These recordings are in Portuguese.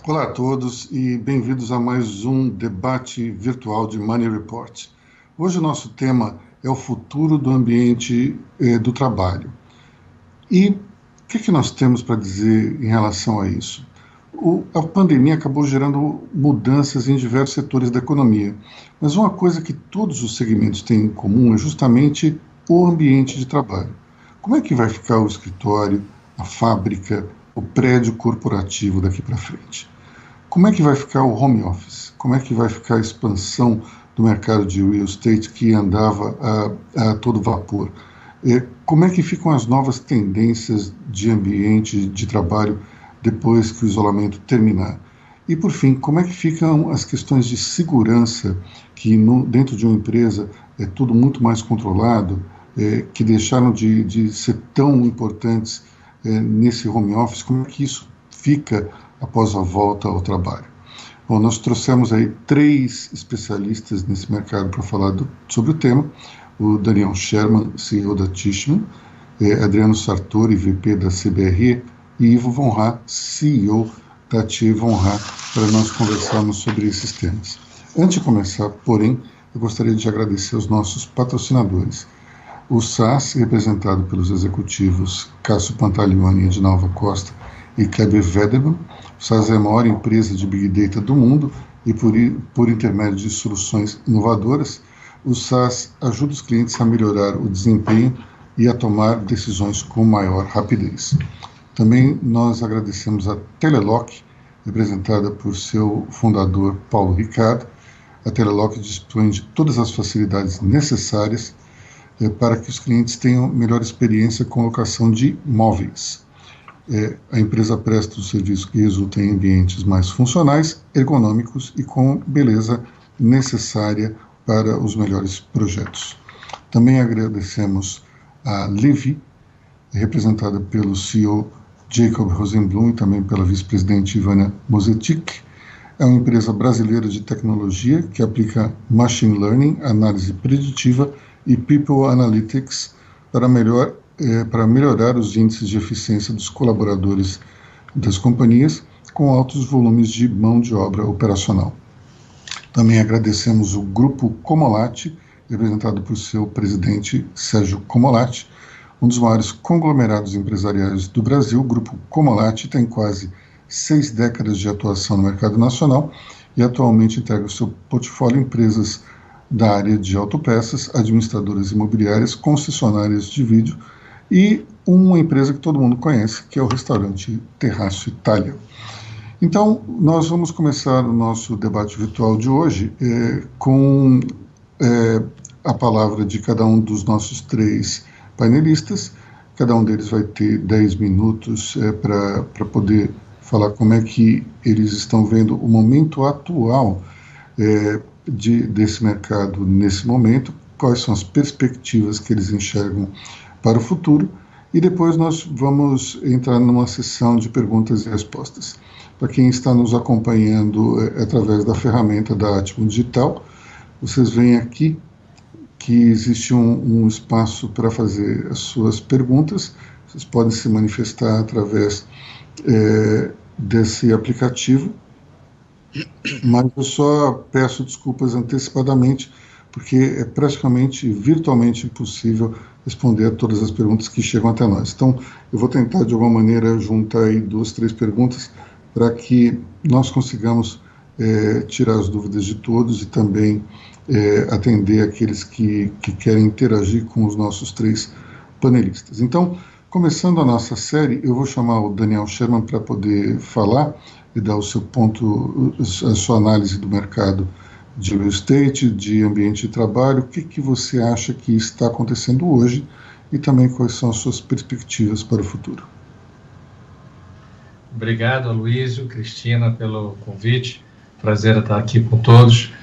Olá a todos e bem-vindos a mais um debate virtual de Money Report. Hoje o nosso tema é o futuro do ambiente do trabalho. E o que nós temos para dizer em relação a isso? A pandemia acabou gerando mudanças em diversos setores da economia, mas uma coisa que todos os segmentos têm em comum é justamente o ambiente de trabalho. Como é que vai ficar o escritório, a fábrica, o prédio corporativo daqui para frente? Como é que vai ficar o home office? Como é que vai ficar a expansão do mercado de real estate que andava a todo vapor? Como é que ficam as novas tendências de ambiente de trabalho depois que o isolamento terminar? E, por fim, como é que ficam as questões de segurança, que dentro de uma empresa é tudo muito mais controlado, que deixaram de ser tão importantes nesse home office? Como é que isso fica após a volta ao trabalho? Bom, nós trouxemos aí 3 especialistas nesse mercado para falar sobre o tema: o Daniel Sherman, CEO da Tishman, Adriano Sartori, VP da CBRE, e Ivo Von Rha, CEO da TIE Von Rha, para nós conversarmos sobre esses temas. Antes de começar, porém, eu gostaria de agradecer aos nossos patrocinadores. O SAS, representado pelos executivos Cássio Pantaleone e Edinalva Costa e Kleber Wederman. O SAS é a maior empresa de Big Data do mundo e, por intermédio de soluções inovadoras, o SAS ajuda os clientes a melhorar o desempenho e a tomar decisões com maior rapidez. Também nós agradecemos a Telelock, representada por seu fundador Paulo Ricardo. A Telelock dispõe de todas as facilidades necessárias para que os clientes tenham melhor experiência com locação de móveis. A empresa presta um serviço que resulta em ambientes mais funcionais, ergonômicos e com beleza necessária para os melhores projetos. Também agradecemos a Levi, representada pelo CEO Jacob Rosenblum e também pela vice-presidente Ivana Mozetic. É uma empresa brasileira de tecnologia que aplica Machine Learning, análise preditiva e People Analytics para melhorar os índices de eficiência dos colaboradores das companhias com altos volumes de mão de obra operacional. Também agradecemos o Grupo Comolati, representado por seu presidente Sérgio Comolati, um dos maiores conglomerados empresariais do Brasil. O Grupo Comolati tem quase 6 décadas de atuação no mercado nacional e atualmente integra o seu portfólio empresas da área de autopeças, administradoras imobiliárias, concessionárias de vídeo e uma empresa que todo mundo conhece, que é o restaurante Terraço Itália. Então, nós vamos começar o nosso debate virtual de hoje com a palavra de cada um dos nossos 3 painelistas. Cada um deles vai ter 10 minutos para poder falar como é que eles estão vendo o momento atual desse mercado nesse momento, quais são as perspectivas que eles enxergam para o futuro, e depois nós vamos entrar numa sessão de perguntas e respostas. Para quem está nos acompanhando através da ferramenta da Atmo Digital, vocês veem aqui que existe um espaço para fazer as suas perguntas. Vocês podem se manifestar através desse aplicativo, mas eu só peço desculpas antecipadamente, porque é praticamente virtualmente impossível responder a todas as perguntas que chegam até nós. Então, eu vou tentar, de alguma maneira, juntar aí 2, 3 perguntas para que nós consigamos tirar as dúvidas de todos e também atender aqueles que querem interagir com os nossos 3 panelistas. Então, começando a nossa série, eu vou chamar o Daniel Sherman para poder falar e dar o seu ponto, a sua análise do mercado de real estate, de ambiente de trabalho. O que você acha que está acontecendo hoje e também quais são as suas perspectivas para o futuro? Obrigado, Aloysio, Cristina, pelo convite. Prazer estar aqui com todos.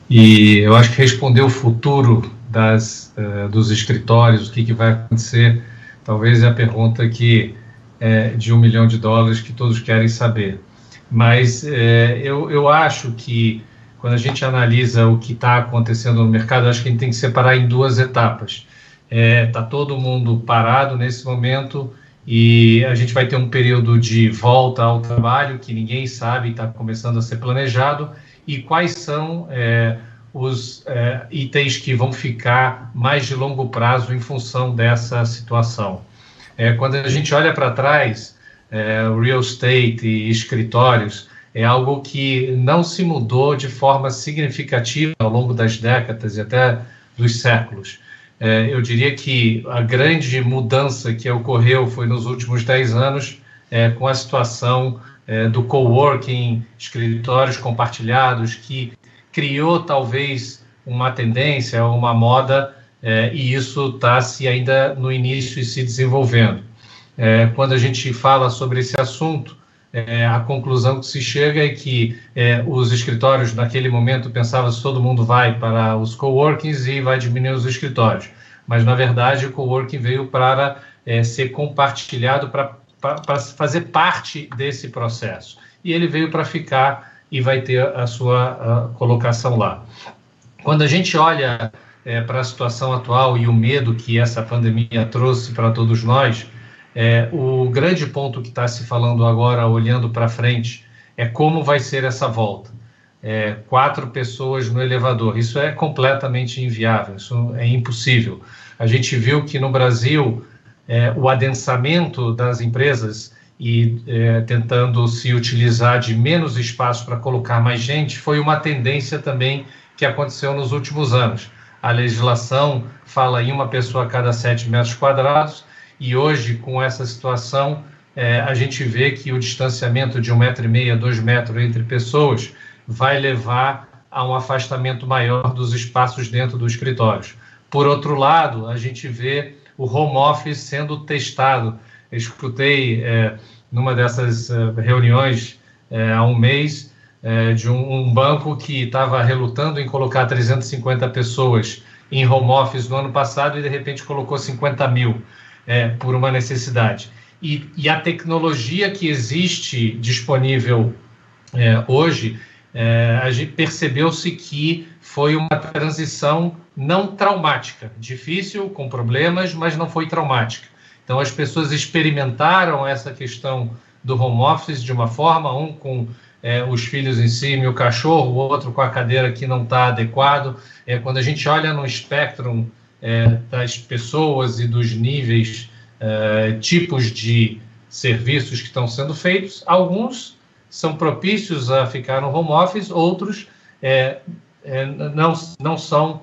E eu acho que responder o futuro dos escritórios, o que vai acontecer, talvez é a pergunta que de $1 milhão que todos querem saber. Mas eu acho que quando a gente analisa o que está acontecendo no mercado, acho que a gente tem que separar em 2 etapas. Está todo mundo parado nesse momento e a gente vai ter um período de volta ao trabalho que ninguém sabe, está começando a ser planejado, e quais são os itens que vão ficar mais de longo prazo em função dessa situação. Quando a gente olha para trás, real estate e escritórios é algo que não se mudou de forma significativa ao longo das décadas e até dos séculos. Eu diria que a grande mudança que ocorreu foi nos últimos 10 anos, com a situação do coworking, escritórios compartilhados, que criou talvez uma tendência, uma moda, e isso está ainda no início e se desenvolvendo. Quando a gente fala sobre esse assunto, a conclusão que se chega é que os escritórios, naquele momento, pensavam que todo mundo vai para os coworkings e vai diminuir os escritórios. Mas, na verdade, o coworking veio para ser compartilhado, para fazer parte desse processo. E ele veio para ficar e vai ter a sua colocação lá. Quando a gente olha para a situação atual e o medo que essa pandemia trouxe para todos nós, o grande ponto que está se falando agora, olhando para frente, é como vai ser essa volta. 4 pessoas no elevador, isso é completamente inviável, isso é impossível. A gente viu que no Brasil, o adensamento das empresas e tentando se utilizar de menos espaço para colocar mais gente, foi uma tendência também que aconteceu nos últimos anos. A legislação fala em uma pessoa a cada 7 metros quadrados, e hoje, com essa situação, a gente vê que o distanciamento de 1,5 metro, 2 metros entre pessoas vai levar a um afastamento maior dos espaços dentro dos escritórios. Por outro lado, a gente vê o home office sendo testado. Eu escutei numa dessas reuniões há um mês de um banco que estava relutando em colocar 350 pessoas em home office no ano passado e de repente colocou 50 mil por uma necessidade. E a tecnologia que existe disponível hoje, a gente percebeu-se que foi uma transição não traumática, difícil, com problemas, mas não foi traumática. Então, as pessoas experimentaram essa questão do home office de uma forma, um com os filhos em cima e o cachorro, o outro com a cadeira que não está adequado. Quando a gente olha no espectro das pessoas e dos níveis, tipos de serviços que estão sendo feitos, alguns são propícios a ficar no home office, outros não são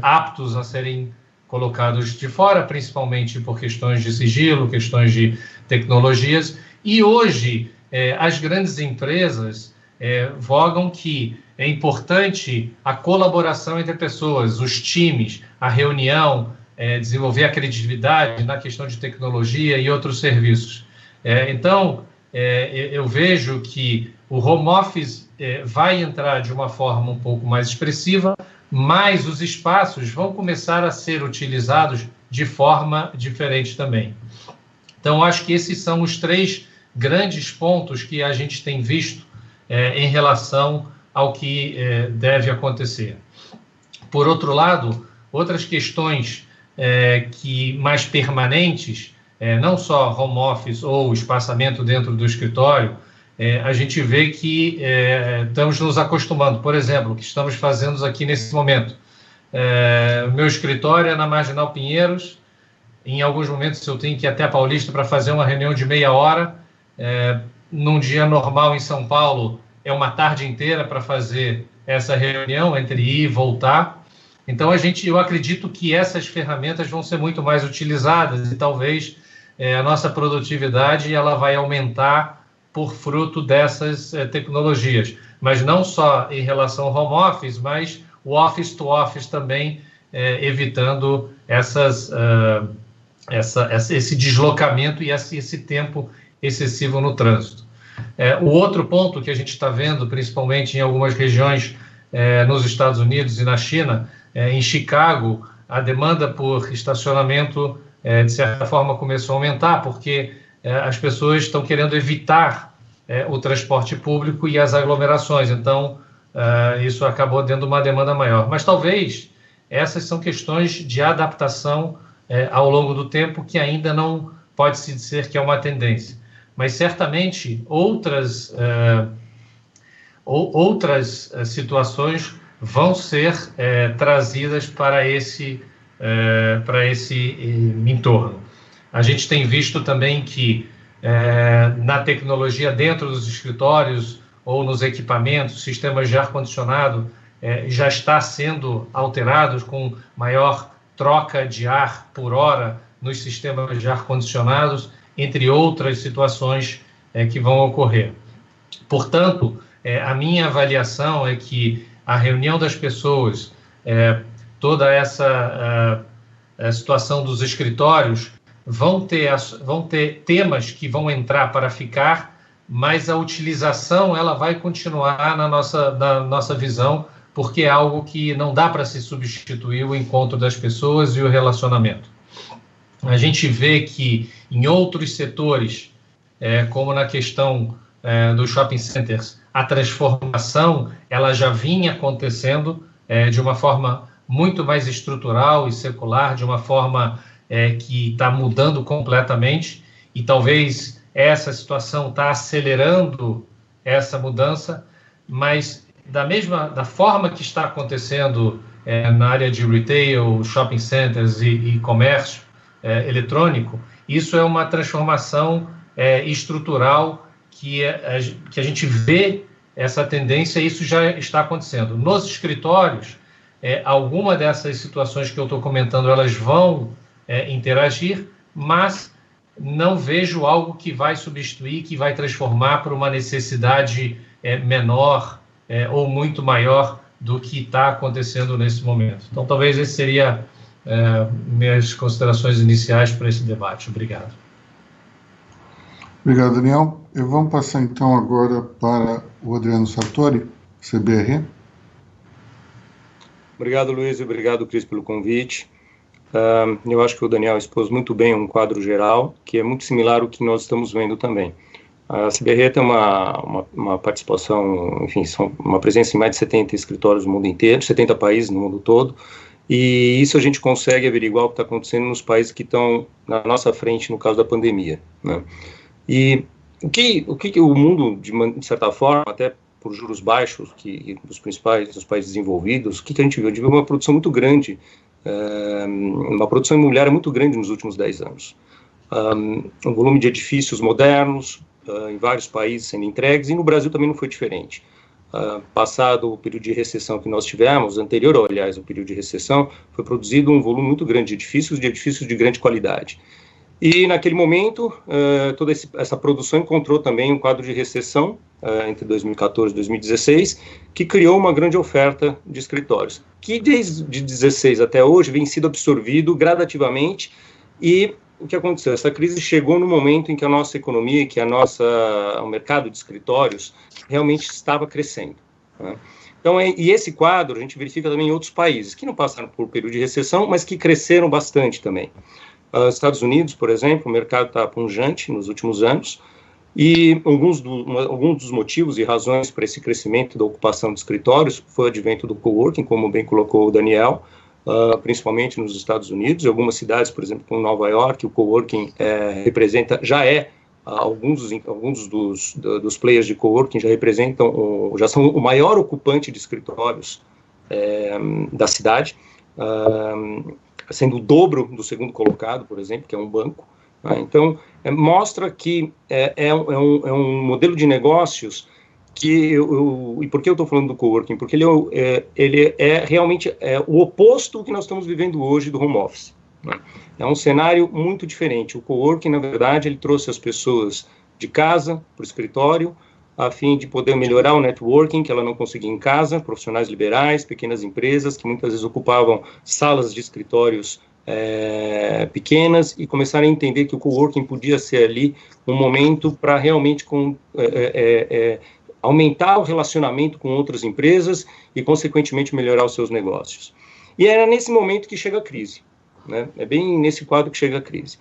aptos a serem colocados de fora, principalmente por questões de sigilo, questões de tecnologias. E hoje, as grandes empresas vogam que é importante a colaboração entre pessoas, os times, a reunião, desenvolver a credibilidade na questão de tecnologia e outros serviços. Então, eu vejo que o home office vai entrar de uma forma um pouco mais expressiva, mas os espaços vão começar a ser utilizados de forma diferente também. Então, acho que esses são os 3 grandes pontos que a gente tem visto em relação ao que deve acontecer. Por outro lado, outras questões que mais permanentes, não só home office ou espaçamento dentro do escritório, a gente vê que estamos nos acostumando. Por exemplo, o que estamos fazendo aqui nesse momento. Meu escritório é na Marginal Pinheiros. Em alguns momentos eu tenho que ir até a Paulista para fazer uma reunião de meia hora. Num dia normal em São Paulo, é uma tarde inteira para fazer essa reunião, entre ir e voltar. Então, eu acredito que essas ferramentas vão ser muito mais utilizadas e talvez a nossa produtividade ela vai aumentar por fruto dessas tecnologias. Mas não só em relação ao home office, mas o office to office também, evitando esse deslocamento e esse tempo excessivo no trânsito. O outro ponto que a gente está vendo, principalmente em algumas regiões nos Estados Unidos e na China, em Chicago, a demanda por estacionamento, de certa forma, começou a aumentar, porque as pessoas estão querendo evitar o transporte público e as aglomerações. Então, isso acabou dando uma demanda maior. Mas talvez essas são questões de adaptação ao longo do tempo que ainda não pode-se dizer que é uma tendência. Mas, certamente, outras situações vão ser trazidas para esse entorno. A gente tem visto também que na tecnologia dentro dos escritórios ou nos equipamentos, sistemas de ar-condicionado já está sendo alterados com maior troca de ar por hora nos sistemas de ar-condicionados, entre outras situações que vão ocorrer. Portanto, a minha avaliação é que a reunião das pessoas, toda essa situação dos escritórios, vão ter temas que vão entrar para ficar, mas a utilização ela vai continuar na nossa visão, porque é algo que não dá para se substituir o encontro das pessoas e o relacionamento. A gente vê que em outros setores, como na questão dos shopping centers, a transformação ela já vinha acontecendo de uma forma muito mais estrutural e secular, de uma forma que está mudando completamente, e talvez essa situação está acelerando essa mudança, mas da forma que está acontecendo na área de retail, shopping centers e comércio eletrônico, isso é uma transformação estrutural que a gente vê essa tendência, e isso já está acontecendo. Nos escritórios, alguma dessas situações que eu estou comentando, elas vão interagir, mas não vejo algo que vai substituir, que vai transformar para uma necessidade menor ou muito maior do que está acontecendo nesse momento. Então, talvez esse seria minhas considerações iniciais para esse debate. Obrigado. Obrigado, Daniel. Vamos passar, então, agora para o Adriano Sartori, CBRE. Obrigado, Luiz, e obrigado, Cris, pelo convite. Eu acho que o Daniel expôs muito bem um quadro geral, que é muito similar ao que nós estamos vendo também. A CBRE tem uma participação, enfim, uma presença em mais de 70 escritórios no mundo inteiro, 70 países no mundo todo, e isso a gente consegue averiguar o que está acontecendo nos países que estão na nossa frente no caso da pandemia, né? E o que o mundo, de certa forma, até por juros baixos dos países desenvolvidos, o que a gente viu? A gente viu uma produção muito grande, uma produção imobiliária muito grande nos últimos 10 anos. Um volume de edifícios modernos em vários países sendo entregues, e no Brasil também não foi diferente. Passado o período de recessão que nós tivemos, anterior, aliás, ao período de recessão, foi produzido um volume muito grande de edifícios de grande qualidade. E, naquele momento, toda essa produção encontrou também um quadro de recessão entre 2014 e 2016, que criou uma grande oferta de escritórios, que desde 2016 até hoje vem sido absorvido gradativamente. E o que aconteceu? Essa crise chegou no momento em que a nossa economia, que o mercado de escritórios realmente estava crescendo, né? Então, e esse quadro a gente verifica também em outros países, que não passaram por período de recessão, mas que cresceram bastante também. Estados Unidos, por exemplo, o mercado está pungente nos últimos anos, e alguns dos motivos e razões para esse crescimento da ocupação de escritórios foi o advento do coworking, como bem colocou o Daniel, principalmente nos Estados Unidos. Em algumas cidades, por exemplo, como Nova York, o coworking alguns dos players de coworking já são o maior ocupante de escritórios da cidade, sendo o dobro do segundo colocado, por exemplo, que é um banco. Então, mostra que é um modelo de negócios que e por que eu estou falando do coworking? Porque ele é realmente o oposto do que nós estamos vivendo hoje do home office, né? É um cenário muito diferente. O coworking, na verdade, ele trouxe as pessoas de casa para o escritório, a fim de poder melhorar o networking que ela não conseguia em casa, profissionais liberais, pequenas empresas que muitas vezes ocupavam salas de escritórios pequenas, e começaram a entender que o coworking podia ser ali um momento para realmente aumentar o relacionamento com outras empresas e, consequentemente, melhorar os seus negócios. E era nesse momento que chega a crise, né? É bem nesse quadro que chega a crise.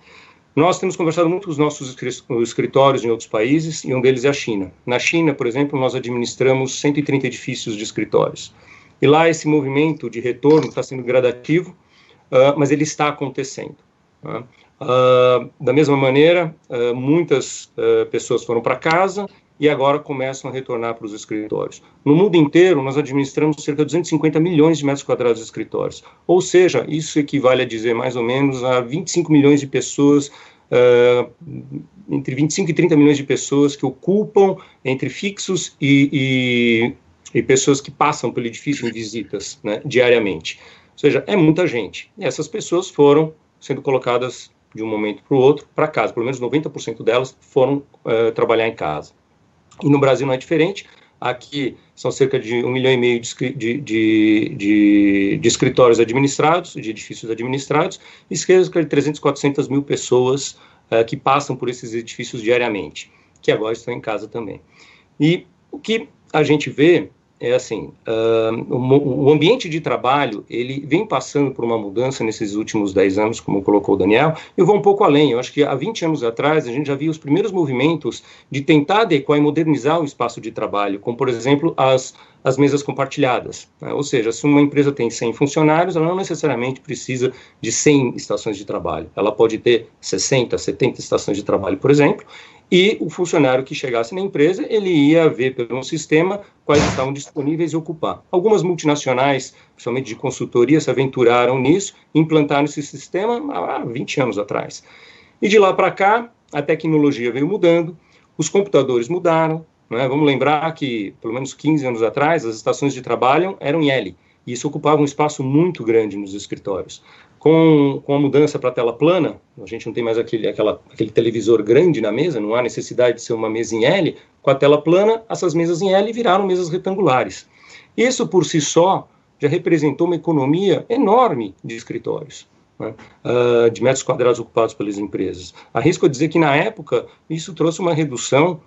Nós temos conversado muito com os nossos escritórios em outros países, e um deles é a China. Na China, por exemplo, nós administramos 130 edifícios de escritórios. E lá esse movimento de retorno está sendo gradativo, mas ele está acontecendo, né? Da mesma maneira, muitas pessoas foram para casa e agora começam a retornar para os escritórios. No mundo inteiro, nós administramos cerca de 250 milhões de metros quadrados de escritórios. Ou seja, isso equivale a dizer mais ou menos a 25 milhões de pessoas, entre 25 e 30 milhões de pessoas que ocupam entre fixos e pessoas que passam pelo edifício em visitas, né, diariamente. Ou seja, é muita gente. E essas pessoas foram sendo colocadas de um momento para o outro para casa. Pelo menos 90% delas foram trabalhar em casa. E no Brasil não é diferente. Aqui são cerca de 1,5 milhão de escritórios administrados, de edifícios administrados, e cerca de 300, 400 mil pessoas que passam por esses edifícios diariamente, que agora estão em casa também. E o que a gente vê é assim, o ambiente de trabalho, ele vem passando por uma mudança nesses últimos 10 anos, como colocou o Daniel. Eu vou um pouco além. Eu acho que há 20 anos atrás a gente já via os primeiros movimentos de tentar adequar e modernizar o espaço de trabalho, como, por exemplo, as mesas compartilhadas, né? Ou seja, se uma empresa tem 100 funcionários, ela não necessariamente precisa de 100 estações de trabalho. Ela pode ter 60, 70 estações de trabalho, por exemplo, e o funcionário que chegasse na empresa, ele ia ver pelo sistema quais estavam disponíveis e ocupar. Algumas multinacionais, principalmente de consultoria, se aventuraram nisso, implantaram esse sistema há 20 anos atrás. E de lá para cá, a tecnologia veio mudando, os computadores mudaram, né? Vamos lembrar que, pelo menos 15 anos atrás, as estações de trabalho eram em L, e isso ocupava um espaço muito grande nos escritórios. Com a mudança para a tela plana, a gente não tem mais aquele televisor grande na mesa, não há necessidade de ser uma mesa em L. Com a tela plana, essas mesas em L viraram mesas retangulares. Isso, por si só, já representou uma economia enorme de escritórios, né, de metros quadrados ocupados pelas empresas. Arrisco a dizer que, na época, isso trouxe uma redução,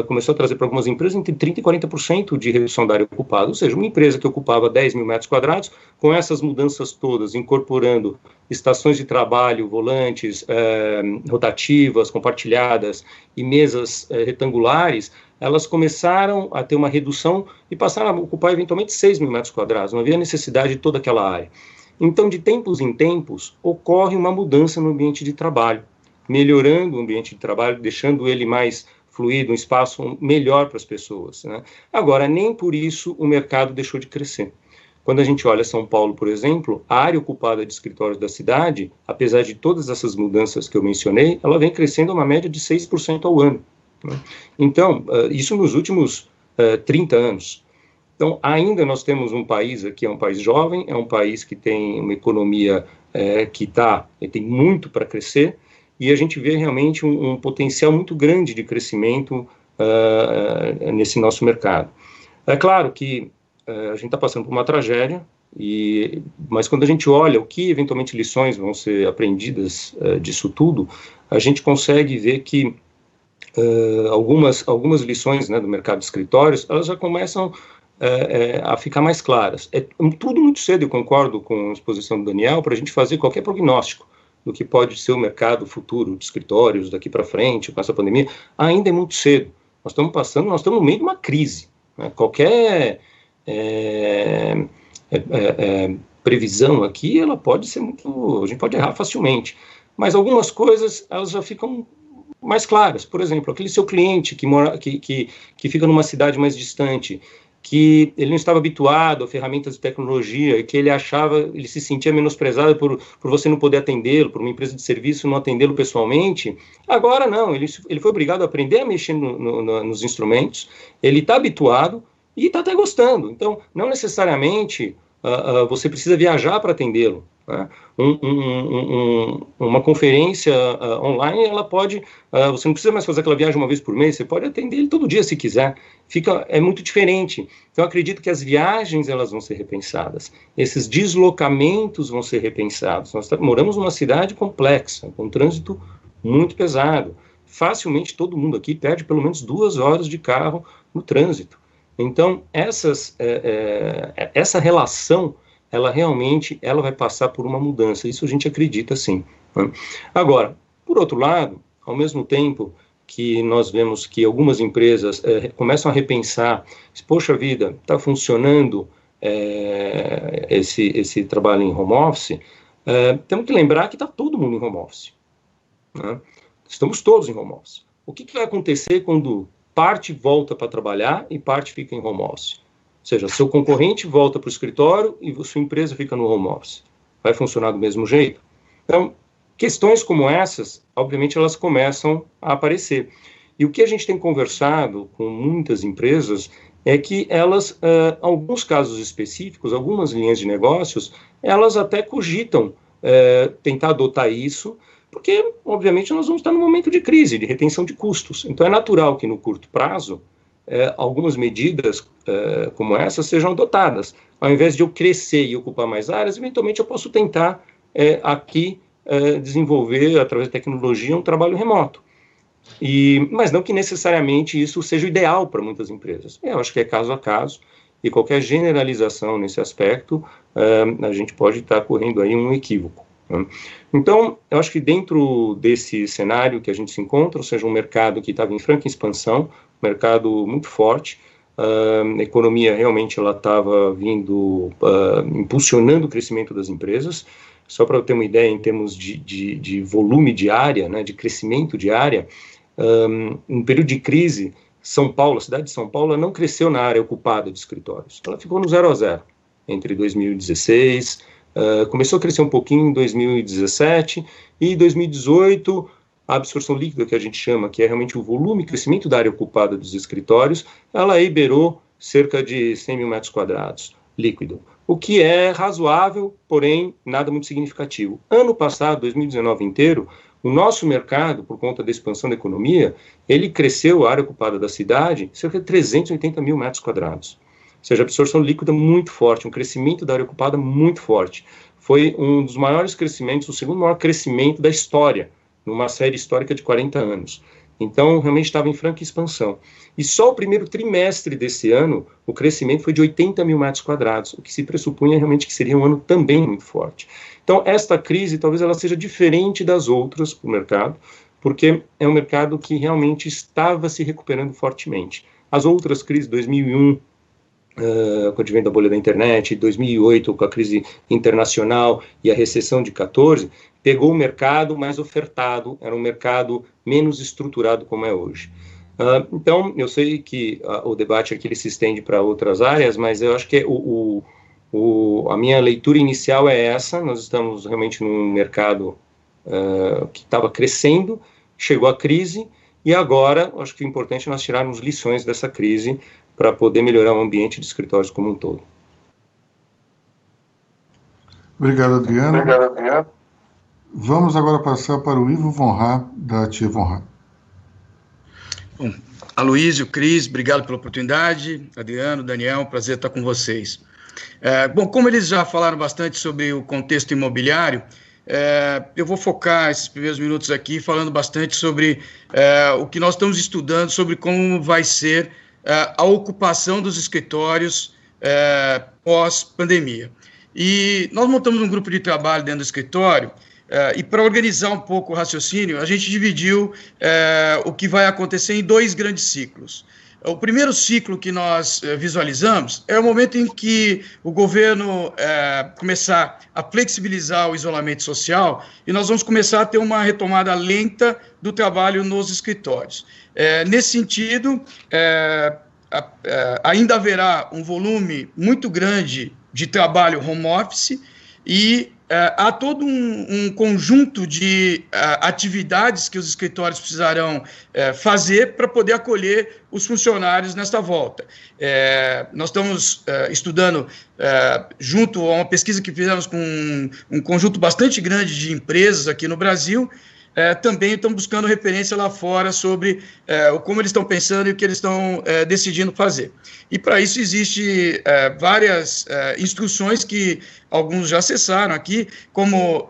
começou a trazer para algumas empresas entre 30% e 40% de redução da área ocupada. Ou seja, uma empresa que ocupava 10 mil metros quadrados, com essas mudanças todas, incorporando estações de trabalho, volantes, rotativas, compartilhadas e mesas retangulares, elas começaram a ter uma redução e passaram a ocupar eventualmente 6 mil metros quadrados. Não havia necessidade de toda aquela área. Então, de tempos em tempos, ocorre uma mudança no ambiente de trabalho, melhorando o ambiente de trabalho, deixando ele mais fluido, um espaço melhor para as pessoas, né? Agora, nem por isso o mercado deixou de crescer. Quando a gente olha São Paulo, por exemplo, a área ocupada de escritórios da cidade, apesar de todas essas mudanças que eu mencionei, ela vem crescendo a uma média de 6% ao ano, né? Então, isso nos últimos 30 anos. Então, ainda nós temos um país aqui, é um país jovem, é um país que tem uma economia que tem muito para crescer, e a gente vê realmente um potencial muito grande de crescimento nesse nosso mercado. É claro que a gente está passando por uma tragédia, mas quando a gente olha o que eventualmente lições vão ser aprendidas disso tudo, a gente consegue ver que algumas lições, né, do mercado de escritórios, elas já começam a ficar mais claras. É tudo muito cedo, eu concordo com a exposição do Daniel, para a gente fazer qualquer prognóstico do que pode ser o mercado futuro de escritórios daqui para frente, com essa pandemia. Ainda é muito cedo. Nós estamos no meio de uma crise, né? Qualquer previsão aqui, ela pode ser a gente pode errar facilmente, mas algumas coisas, elas já ficam mais claras. Por exemplo, aquele seu cliente que fica numa cidade mais distante, que ele não estava habituado a ferramentas de tecnologia, e que ele se sentia menosprezado por você não poder atendê-lo, por uma empresa de serviço não atendê-lo pessoalmente. Agora não, ele foi obrigado a aprender a mexer nos instrumentos, ele está habituado e está até gostando. Então, não necessariamente você precisa viajar para atendê-lo, né? Uma conferência online, ela pode, você não precisa mais fazer aquela viagem uma vez por mês, você pode atender ele todo dia se quiser. É muito diferente. Então, eu acredito que as viagens, elas vão ser repensadas, esses deslocamentos vão ser repensados. Nós moramos numa cidade complexa, com um trânsito muito pesado. Facilmente todo mundo aqui perde pelo menos 2 horas de carro no trânsito. Então, essa relação, ela realmente vai passar por uma mudança. Isso a gente acredita, sim, né? Agora, por outro lado, ao mesmo tempo que nós vemos que algumas empresas começam a repensar, poxa vida, está funcionando esse trabalho em home office, temos que lembrar que está todo mundo em home office. né? Estamos todos em home office. O que vai acontecer quando parte volta para trabalhar e parte fica em home office? Ou seja, seu concorrente volta para o escritório e sua empresa fica no home office. Vai funcionar do mesmo jeito? Então, questões como essas, obviamente, elas começam a aparecer. E o que a gente tem conversado com muitas empresas é que elas, alguns casos específicos, algumas linhas de negócios, elas até cogitam tentar adotar isso, porque, obviamente, nós vamos estar num momento de crise, de retenção de custos. Então, é natural que, no curto prazo, algumas medidas como essas sejam adotadas. Ao invés de eu crescer e ocupar mais áreas, eventualmente eu posso tentar aqui desenvolver, através da tecnologia, um trabalho remoto. Mas não que necessariamente isso seja o ideal para muitas empresas. Eu acho que é caso a caso, e qualquer generalização nesse aspecto, a gente pode estar correndo aí um equívoco. Né? Então, eu acho que dentro desse cenário que a gente se encontra, ou seja, um mercado que estava em franca expansão, um mercado muito forte, a economia realmente ela estava vindo, impulsionando o crescimento das empresas. Só para eu ter uma ideia em termos de volume de área, né, de crescimento de área, em período de crise, São Paulo, a cidade de São Paulo, não cresceu na área ocupada de escritórios. Ela ficou no 0 a 0 entre 2016, começou a crescer um pouquinho em 2017, e 2018, a absorção líquida, que a gente chama, que é realmente o volume e crescimento da área ocupada dos escritórios, ela liberou cerca de 100 mil metros quadrados líquido, o que é razoável, porém nada muito significativo. Ano passado, 2019 inteiro, o nosso mercado, por conta da expansão da economia, ele cresceu, a área ocupada da cidade, cerca de 380 mil metros quadrados. Ou seja, absorção líquida muito forte, um crescimento da área ocupada muito forte. Foi um dos maiores crescimentos, o segundo maior crescimento da história, numa série histórica de 40 anos. Então, realmente estava em franca expansão. E só o primeiro trimestre desse ano, o crescimento foi de 80 mil metros quadrados, o que se pressupunha realmente que seria um ano também muito forte. Então, esta crise, talvez ela seja diferente das outras para o mercado, porque é um mercado que realmente estava se recuperando fortemente. As outras crises, 2001, com o advento da bolha da internet, 2008, com a crise internacional e a recessão de 14, pegou o mercado mais ofertado, era um mercado menos estruturado como é hoje. Então, eu sei que o debate aqui ele se estende para outras áreas, mas eu acho que a minha leitura inicial é essa. Nós estamos realmente num mercado que estava crescendo, chegou a crise, e agora, acho que o importante é nós tirarmos lições dessa crise para poder melhorar o ambiente de escritórios como um todo. Obrigado, Adriano. Vamos agora passar para o Ivo Von Rá, da Tia Von Rá. Bom, Aloysio, Cris, obrigado pela oportunidade. Adriano, Daniel, prazer estar com vocês. Bom, como eles já falaram bastante sobre o contexto imobiliário, eu vou focar esses primeiros minutos aqui falando bastante sobre o que nós estamos estudando, sobre como vai ser a ocupação dos escritórios pós-pandemia. E nós montamos um grupo de trabalho dentro do escritório, e para organizar um pouco o raciocínio, a gente dividiu o que vai acontecer em 2 grandes ciclos. O primeiro ciclo que nós visualizamos é o momento em que o governo começar a flexibilizar o isolamento social, e nós vamos começar a ter uma retomada lenta do trabalho nos escritórios. Nesse sentido, ainda haverá um volume muito grande de trabalho home office, e há todo um conjunto de atividades que os escritórios precisarão fazer para poder acolher os funcionários nesta volta. Nós estamos estudando, junto a uma pesquisa que fizemos com um conjunto bastante grande de empresas aqui no Brasil, também estão buscando referência lá fora sobre como eles estão pensando e o que eles estão decidindo fazer. E para isso existe várias instruções que alguns já acessaram aqui, como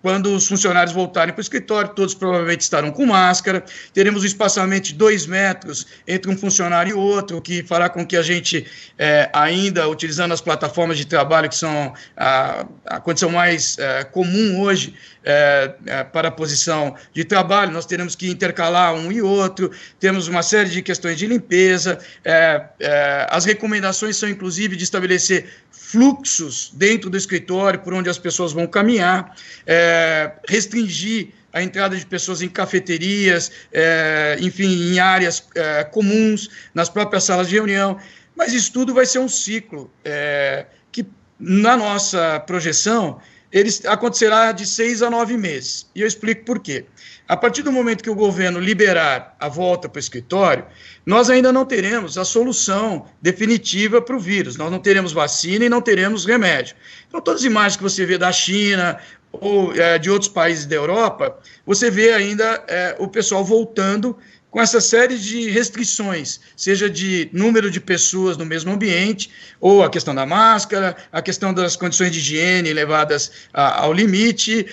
quando os funcionários voltarem para o escritório, todos provavelmente estarão com máscara, teremos um espaçamento de 2 metros entre um funcionário e outro, o que fará com que a gente, ainda utilizando as plataformas de trabalho, que são a condição mais comum hoje para a posição de trabalho, nós teremos que intercalar um e outro, temos uma série de questões de limpeza, as recomendações são, inclusive, de estabelecer fluxos dentro do escritório por onde as pessoas vão caminhar, restringir a entrada de pessoas em cafeterias, enfim, em áreas comuns, nas próprias salas de reunião, mas isso tudo vai ser um ciclo que, na nossa projeção, ele acontecerá de 6 a 9 meses. E eu explico por quê. A partir do momento que o governo liberar a volta para o escritório, nós ainda não teremos a solução definitiva para o vírus. Nós não teremos vacina e não teremos remédio. Então, todas as imagens que você vê da China ou de outros países da Europa, você vê ainda o pessoal voltando com essa série de restrições, seja de número de pessoas no mesmo ambiente, ou a questão da máscara, a questão das condições de higiene levadas ao limite,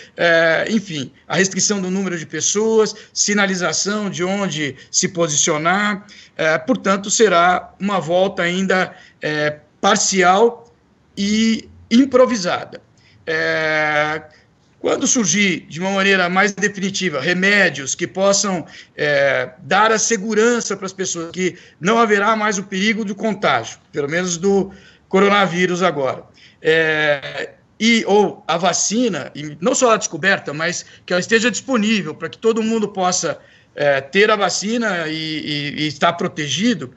enfim, a restrição do número de pessoas, sinalização de onde se posicionar, portanto, será uma volta ainda parcial e improvisada. Quando surgir, de uma maneira mais definitiva, remédios que possam dar a segurança para as pessoas, que não haverá mais o perigo do contágio, pelo menos do coronavírus agora, ou a vacina, e não só a descoberta, mas que ela esteja disponível para que todo mundo possa ter a vacina e estar protegido,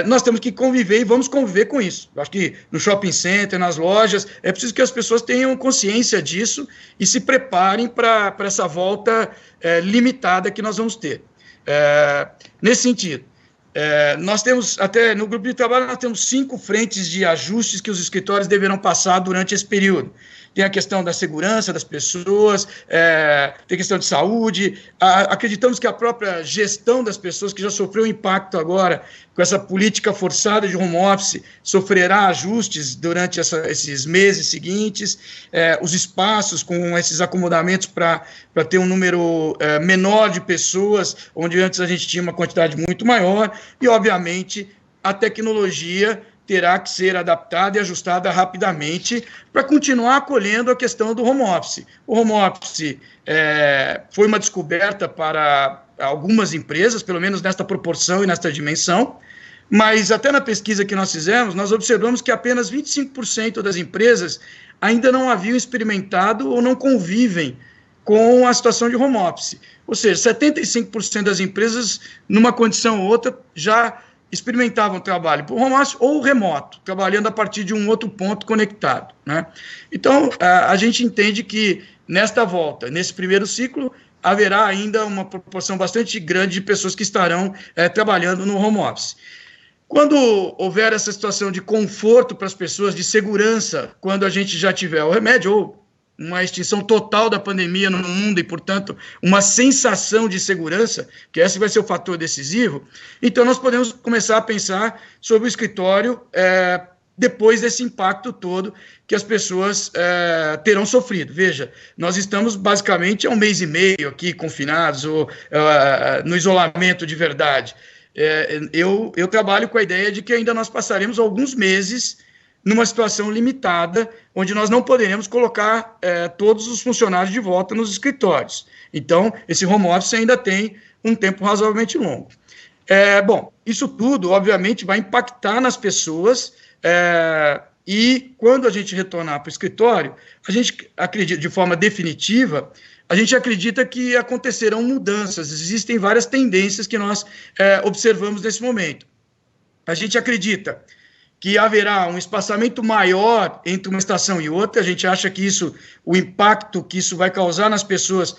nós temos que conviver e vamos conviver com isso. Eu acho que no shopping center, nas lojas, é preciso que as pessoas tenham consciência disso e se preparem para essa volta limitada que nós vamos ter. Nesse sentido, nós temos, até no grupo de trabalho, nós temos 5 frentes de ajustes que os escritórios deverão passar durante esse período. Tem a questão da segurança das pessoas, tem a questão de saúde, acreditamos que a própria gestão das pessoas, que já sofreu impacto agora com essa política forçada de home office, sofrerá ajustes durante esses meses seguintes, os espaços com esses acomodamentos para ter um número menor de pessoas, onde antes a gente tinha uma quantidade muito maior, e, obviamente, a tecnologia terá que ser adaptada e ajustada rapidamente para continuar acolhendo a questão do home office. O home office foi uma descoberta para algumas empresas, pelo menos nesta proporção e nesta dimensão, mas até na pesquisa que nós fizemos, nós observamos que apenas 25% das empresas ainda não haviam experimentado ou não convivem com a situação de home office. Ou seja, 75% das empresas, numa condição ou outra, já experimentavam trabalho por home office ou remoto, trabalhando a partir de um outro ponto conectado, né? Então, a gente entende que nesta volta, nesse primeiro ciclo, haverá ainda uma proporção bastante grande de pessoas que estarão trabalhando no home office. Quando houver essa situação de conforto para as pessoas, de segurança, quando a gente já tiver o remédio ou uma extinção total da pandemia no mundo e, portanto, uma sensação de segurança, que esse vai ser o fator decisivo, então nós podemos começar a pensar sobre o escritório depois desse impacto todo que as pessoas terão sofrido. Veja, nós estamos basicamente há 1 mês e meio aqui confinados ou no isolamento de verdade. Eu trabalho com a ideia de que ainda nós passaremos alguns meses numa situação limitada, onde nós não poderemos colocar todos os funcionários de volta nos escritórios. Então, esse home office ainda tem um tempo razoavelmente longo. Bom, isso tudo, obviamente, vai impactar nas pessoas, e quando a gente retornar para o escritório, a gente acredita, de forma definitiva, a gente acredita que acontecerão mudanças, existem várias tendências que nós observamos nesse momento. A gente acredita que haverá um espaçamento maior entre uma estação e outra. A gente acha que o impacto que isso vai causar nas pessoas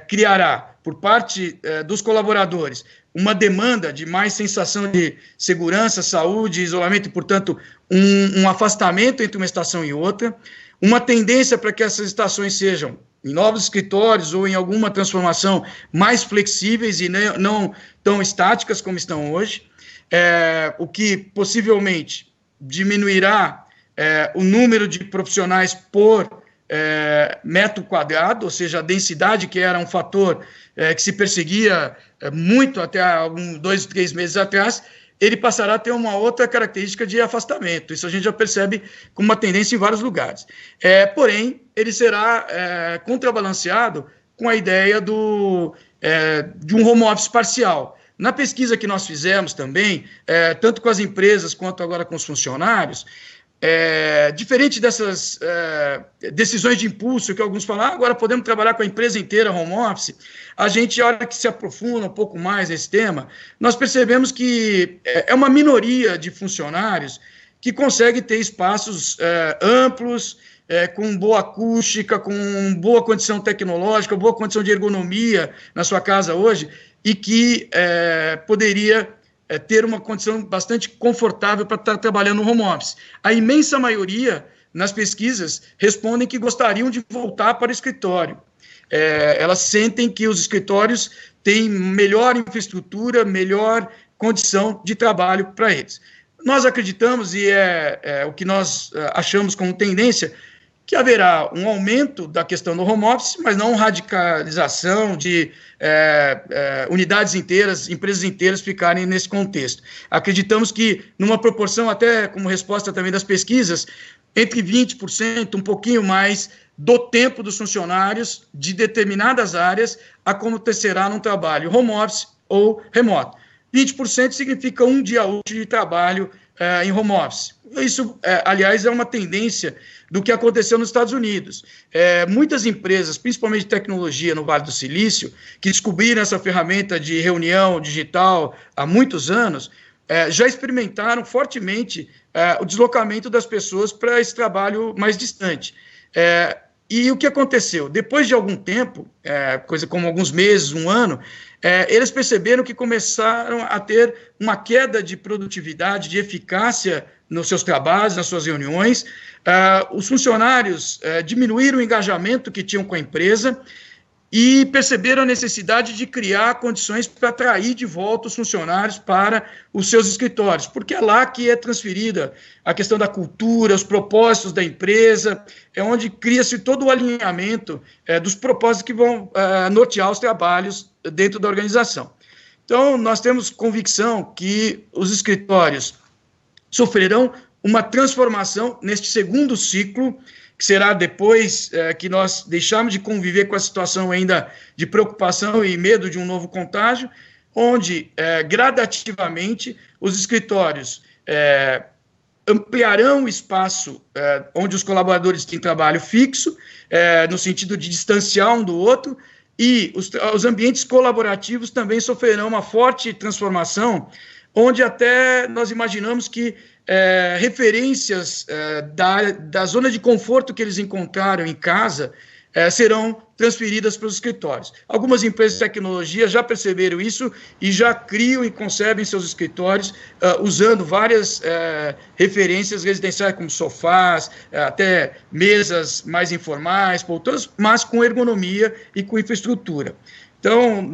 criará, por parte dos colaboradores, uma demanda de mais sensação de segurança, saúde, isolamento, e, portanto, um afastamento entre uma estação e outra, uma tendência para que essas estações sejam, em novos escritórios ou em alguma transformação, mais flexíveis e não tão estáticas como estão hoje, o que possivelmente diminuirá o número de profissionais por metro quadrado, ou seja, a densidade, que era um fator que se perseguia muito até 2, 3 meses atrás, ele passará a ter uma outra característica de afastamento. Isso a gente já percebe como uma tendência em vários lugares. Porém, ele será contrabalanceado com a ideia de um home office parcial. Na pesquisa que nós fizemos também, tanto com as empresas quanto agora com os funcionários, diferente dessas decisões de impulso que alguns falam, agora podemos trabalhar com a empresa inteira home office, a gente, a hora que se aprofunda um pouco mais nesse tema, nós percebemos que é uma minoria de funcionários que consegue ter espaços amplos, com boa acústica, com boa condição tecnológica, boa condição de ergonomia na sua casa hoje, e que poderia ter uma condição bastante confortável para estar trabalhando no home office. A imensa maioria, nas pesquisas, respondem que gostariam de voltar para o escritório. Elas sentem que os escritórios têm melhor infraestrutura, melhor condição de trabalho para eles. Nós acreditamos, e é o que nós achamos como tendência, que haverá um aumento da questão do home office, mas não radicalização de unidades inteiras, empresas inteiras ficarem nesse contexto. Acreditamos que, numa proporção, até como resposta também das pesquisas, entre 20%, um pouquinho mais, do tempo dos funcionários de determinadas áreas acontecerá num trabalho home office ou remoto. 20% significa um dia útil de trabalho em home office. Isso, aliás, é uma tendência do que aconteceu nos Estados Unidos. Muitas empresas, principalmente de tecnologia no Vale do Silício, que descobriram essa ferramenta de reunião digital há muitos anos, já experimentaram fortemente o deslocamento das pessoas para esse trabalho mais distante. E o que aconteceu? Depois de algum tempo, coisa como alguns meses, um ano, eles perceberam que começaram a ter uma queda de produtividade, de eficácia nos seus trabalhos, nas suas reuniões. Os funcionários diminuíram o engajamento que tinham com a empresa e perceberam a necessidade de criar condições para atrair de volta os funcionários para os seus escritórios, porque é lá que é transferida a questão da cultura, os propósitos da empresa, é onde cria-se todo o alinhamento dos propósitos que vão nortear os trabalhos dentro da organização. Então, nós temos convicção que os escritórios sofrerão uma transformação neste segundo ciclo, que será depois que nós deixarmos de conviver com a situação ainda de preocupação e medo de um novo contágio, onde, gradativamente, os escritórios ampliarão o espaço onde os colaboradores têm trabalho fixo, no sentido de distanciar um do outro, e os ambientes colaborativos também sofrerão uma forte transformação, onde até nós imaginamos que referências da zona de conforto que eles encontraram em casa serão transferidas para os escritórios. Algumas empresas de tecnologia já perceberam isso e já criam e concebem seus escritórios usando várias referências residenciais, como sofás, até mesas mais informais, poltronas, mas com ergonomia e com infraestrutura. Então,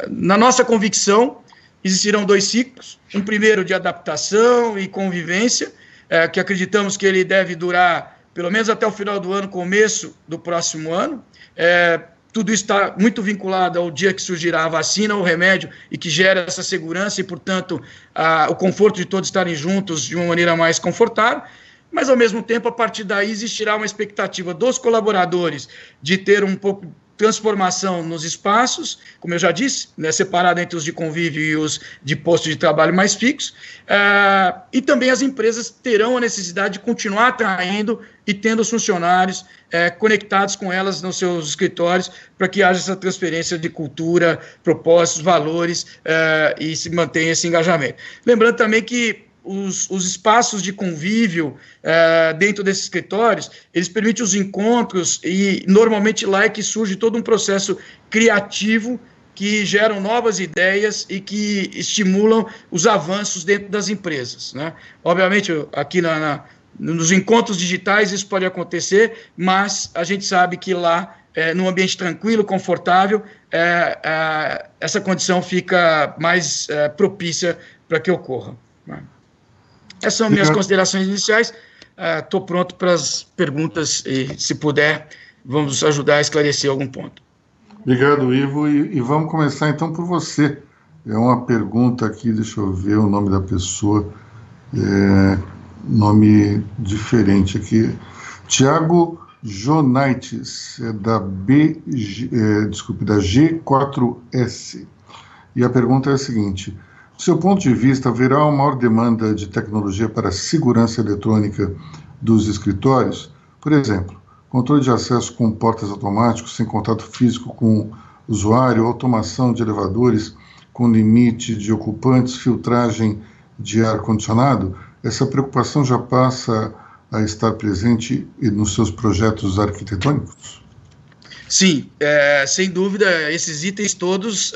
na nossa convicção, existirão 2 ciclos, um primeiro de adaptação e convivência, que acreditamos que ele deve durar pelo menos até o final do ano, começo do próximo ano. Tudo isso está muito vinculado ao dia que surgirá a vacina, o remédio, e que gera essa segurança e, portanto, o conforto de todos estarem juntos de uma maneira mais confortável. Mas, ao mesmo tempo, a partir daí existirá uma expectativa dos colaboradores de ter um pouco transformação nos espaços, como eu já disse, separado entre os de convívio e os de posto de trabalho mais fixos, e também as empresas terão a necessidade de continuar atraindo e tendo os funcionários conectados com elas nos seus escritórios, para que haja essa transferência de cultura, propósitos, valores, e se mantenha esse engajamento. Lembrando também que os espaços de convívio dentro desses escritórios, eles permitem os encontros e, normalmente, lá é que surge todo um processo criativo que geram novas ideias e que estimulam os avanços dentro das empresas, né? Obviamente, aqui nos encontros digitais isso pode acontecer, mas a gente sabe que lá, num ambiente tranquilo, confortável, essa condição fica mais propícia para que ocorra, né? Essas são minhas considerações iniciais. Estou pronto para as perguntas e, se puder, vamos ajudar a esclarecer algum ponto. Obrigado, Ivo. E vamos começar, então, por você. É uma pergunta aqui, deixa eu ver o nome da pessoa. Nome diferente aqui. Tiago Jonaites, da G4S. E a pergunta é a seguinte: Do seu ponto de vista, haverá uma maior demanda de tecnologia para a segurança eletrônica dos escritórios? Por exemplo, controle de acesso com portas automáticos, sem contato físico com o usuário, automação de elevadores com limite de ocupantes, filtragem de ar-condicionado. Essa preocupação já passa a estar presente nos seus projetos arquitetônicos? Sim, sem dúvida, esses itens todos,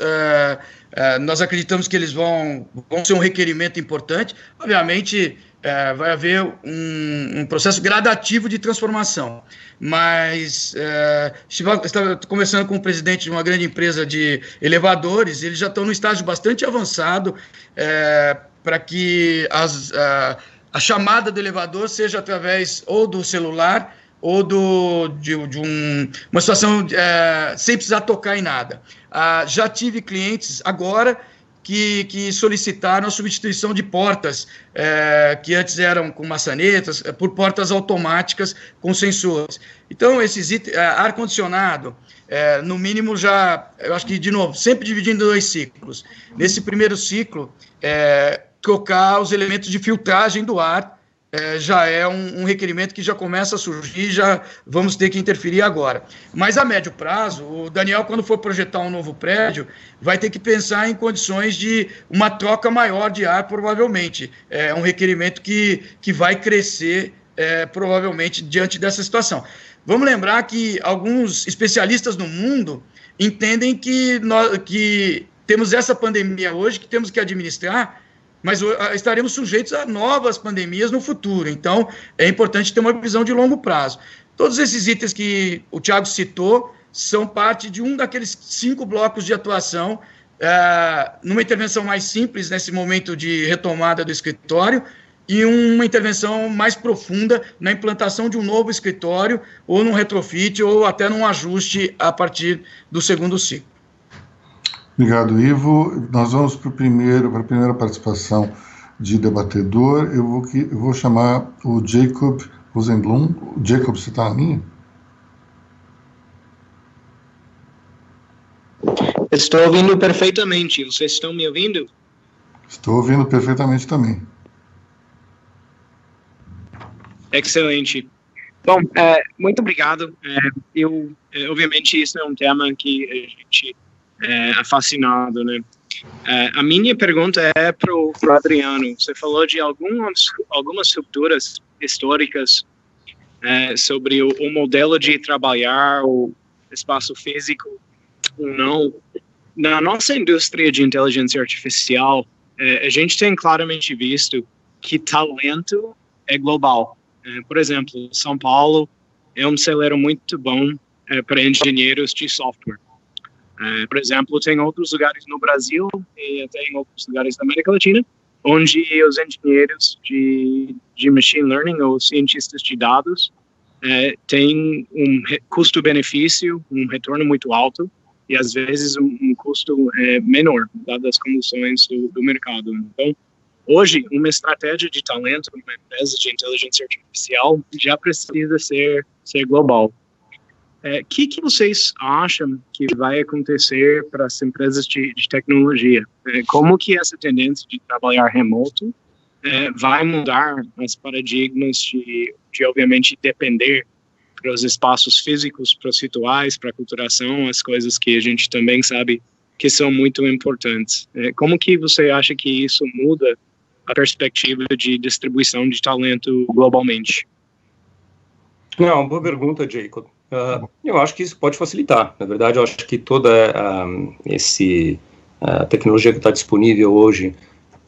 nós acreditamos que eles vão ser um requerimento importante. Obviamente, vai haver um processo gradativo de transformação, mas estava conversando com o presidente de uma grande empresa de elevadores, eles já estão no estágio bastante avançado para que a chamada do elevador seja através ou do celular ou de uma situação sem precisar tocar em nada. Já tive clientes agora que solicitaram a substituição de portas que antes eram com maçanetas, por portas automáticas com sensores. Então, esses itens, ar-condicionado, no mínimo já, eu acho que, de novo, sempre dividindo em 2 ciclos. Nesse primeiro ciclo, trocar os elementos de filtragem do ar, já é um requerimento que já começa a surgir, já vamos ter que interferir agora. Mas a médio prazo, o Daniel, quando for projetar um novo prédio, vai ter que pensar em condições de uma troca maior de ar, provavelmente. É um requerimento que vai crescer, provavelmente, diante dessa situação. Vamos lembrar que alguns especialistas no mundo entendem que temos essa pandemia hoje, que temos que administrar, mas estaremos sujeitos a novas pandemias no futuro. Então, é importante ter uma visão de longo prazo. Todos esses itens que o Thiago citou são parte de um daqueles 5 blocos de atuação, numa intervenção mais simples, nesse momento de retomada do escritório, e uma intervenção mais profunda na implantação de um novo escritório, ou num retrofit, ou até num ajuste a partir do segundo ciclo. Obrigado, Ivo. Nós vamos para a primeira participação de debatedor. Eu vou chamar o Jacob Rosenblum. Jacob, você está na linha? Estou ouvindo perfeitamente. Vocês estão me ouvindo? Estou ouvindo perfeitamente também. Excelente. Bom, muito obrigado. Obviamente, isso é um tema que a gente é fascinado, né? A minha pergunta é para o Adriano. Você falou de algumas rupturas históricas sobre o modelo de trabalhar, o espaço físico ou não. Na nossa indústria de inteligência artificial, a gente tem claramente visto que talento é global. Por exemplo, São Paulo é um celeiro muito bom para engenheiros de software. Por exemplo, tem outros lugares no Brasil e até em outros lugares da América Latina, onde os engenheiros de machine learning ou cientistas de dados têm um custo-benefício, um retorno muito alto e às vezes um custo menor, dadas as condições do mercado. Então, hoje, uma estratégia de talento numa empresa de inteligência artificial já precisa ser global. O que vocês acham que vai acontecer para as empresas de tecnologia? Como que essa tendência de trabalhar remoto vai mudar os paradigmas de obviamente, depender para os espaços físicos, processuais, para a culturação, as coisas que a gente também sabe que são muito importantes. Como que você acha que isso muda a perspectiva de distribuição de talento globalmente? Não, boa pergunta, Jacob. Eu acho que isso pode facilitar. Na verdade, eu acho que toda essa tecnologia que está disponível hoje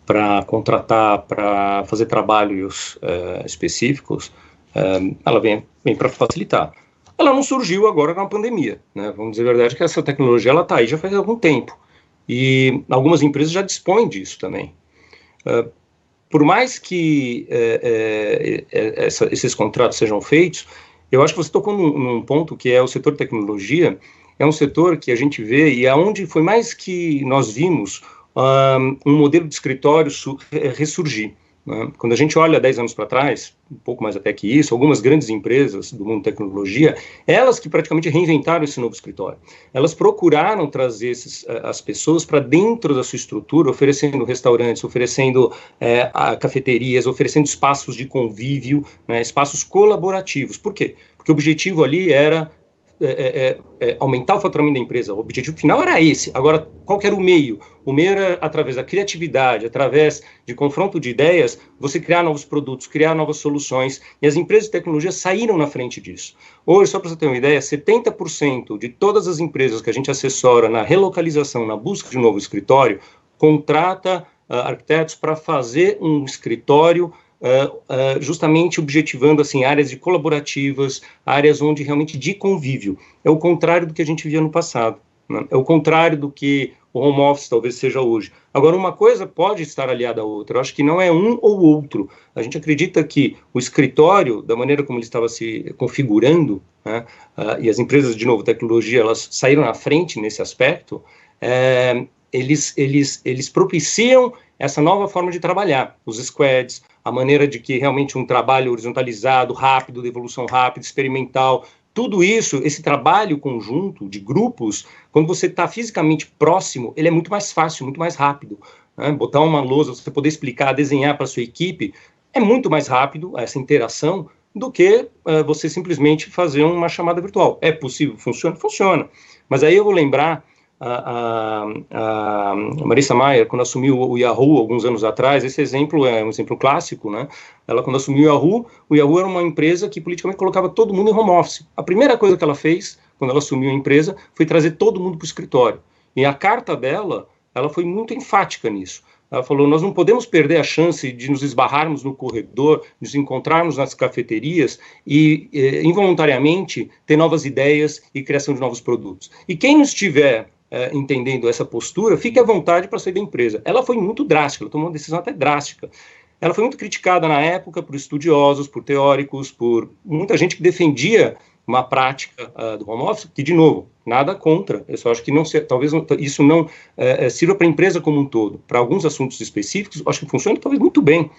para contratar, para fazer trabalhos específicos, ela vem para facilitar. Ela não surgiu agora na pandemia, né? Vamos dizer a verdade que essa tecnologia está aí já faz algum tempo. E algumas empresas já dispõem disso também. Por mais que esses contratos sejam feitos, eu acho que você tocou num ponto que é o setor de tecnologia, é um setor que a gente vê, e aonde foi mais que nós vimos um modelo de escritório ressurgir. né? Quando a gente olha 10 anos para trás, um pouco mais até que isso, algumas grandes empresas do mundo da tecnologia, elas que praticamente reinventaram esse novo escritório. Elas procuraram trazer as pessoas para dentro da sua estrutura, oferecendo restaurantes, oferecendo cafeterias, oferecendo espaços de convívio, né, espaços colaborativos. Por quê? Porque o objetivo ali era aumentar o faturamento da empresa. O objetivo final era esse. Agora, qual que era o meio? O meio era, através da criatividade, através de confronto de ideias, você criar novos produtos, criar novas soluções, e as empresas de tecnologia saíram na frente disso. Hoje, só para você ter uma ideia, 70% de todas as empresas que a gente assessora na relocalização, na busca de um novo escritório, contrata arquitetos para fazer um escritório justamente objetivando assim, áreas de colaborativas, áreas onde realmente de convívio. É o contrário do que a gente via no passado, né? É o contrário do que o home office talvez seja hoje. Agora, uma coisa pode estar aliada à outra. Eu acho que não é um ou outro. A gente acredita que o escritório, da maneira como ele estava se configurando, né, e as empresas, de novo, tecnologia, elas saíram na frente nesse aspecto, eles propiciam essa nova forma de trabalhar, os squads, a maneira de que realmente um trabalho horizontalizado, rápido, de evolução rápida, experimental, tudo isso, esse trabalho conjunto de grupos, quando você está fisicamente próximo, ele é muito mais fácil, muito mais rápido, né? Botar uma lousa, você poder explicar, desenhar para a sua equipe, é muito mais rápido essa interação do que você simplesmente fazer uma chamada virtual. É possível? Funciona? Funciona. Mas aí eu vou lembrar a Marissa Mayer, quando assumiu o Yahoo alguns anos atrás, esse exemplo é um exemplo clássico, né? Ela, quando assumiu o Yahoo era uma empresa que politicamente colocava todo mundo em home office. A primeira coisa que ela fez, quando ela assumiu a empresa, foi trazer todo mundo para o escritório. E a carta dela, ela foi muito enfática nisso. Ela falou, nós não podemos perder a chance de nos esbarrarmos no corredor, de nos encontrarmos nas cafeterias e, involuntariamente, ter novas ideias e criação de novos produtos. E quem não estiver entendendo essa postura, fique à vontade para sair da empresa. Ela foi muito drástica, ela tomou uma decisão até drástica. Ela foi muito criticada na época por estudiosos, por teóricos, por muita gente que defendia uma prática do home office, que, de novo, nada contra. Eu só acho que talvez isso não sirva para a empresa como um todo. Para alguns assuntos específicos, acho que funciona talvez muito bem,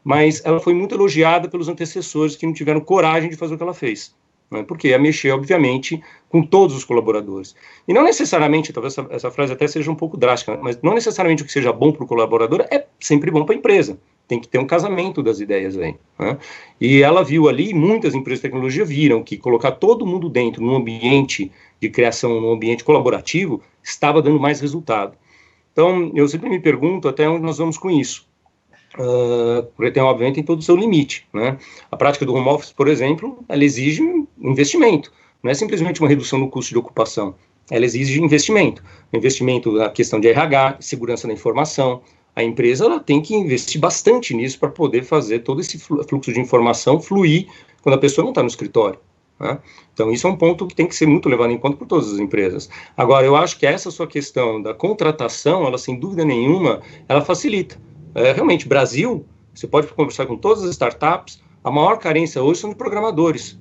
mas ela foi muito elogiada pelos antecessores que não tiveram coragem de fazer o que ela fez. Porque ia mexer, obviamente, com todos os colaboradores. E não necessariamente, talvez essa frase até seja um pouco drástica, mas não necessariamente o que seja bom para o colaborador é sempre bom para a empresa. Tem que ter um casamento das ideias aí, né? E ela viu ali, muitas empresas de tecnologia viram que colocar todo mundo dentro, num ambiente de criação, num ambiente colaborativo, estava dando mais resultado. Então, eu sempre me pergunto até onde nós vamos com isso. Porque obviamente tem todo o seu limite, né? A prática do home office, por exemplo, ela exige um investimento, não é simplesmente uma redução no custo de ocupação, ela exige investimento na questão de RH, segurança da informação. A empresa ela tem que investir bastante nisso para poder fazer todo esse fluxo de informação fluir quando a pessoa não está no escritório, né? Então isso é um ponto que tem que ser muito levado em conta por todas as empresas. Agora, eu acho que essa sua questão da contratação, ela sem dúvida nenhuma, ela facilita. Realmente, Brasil, você pode conversar com todas as startups, a maior carência hoje são de programadores,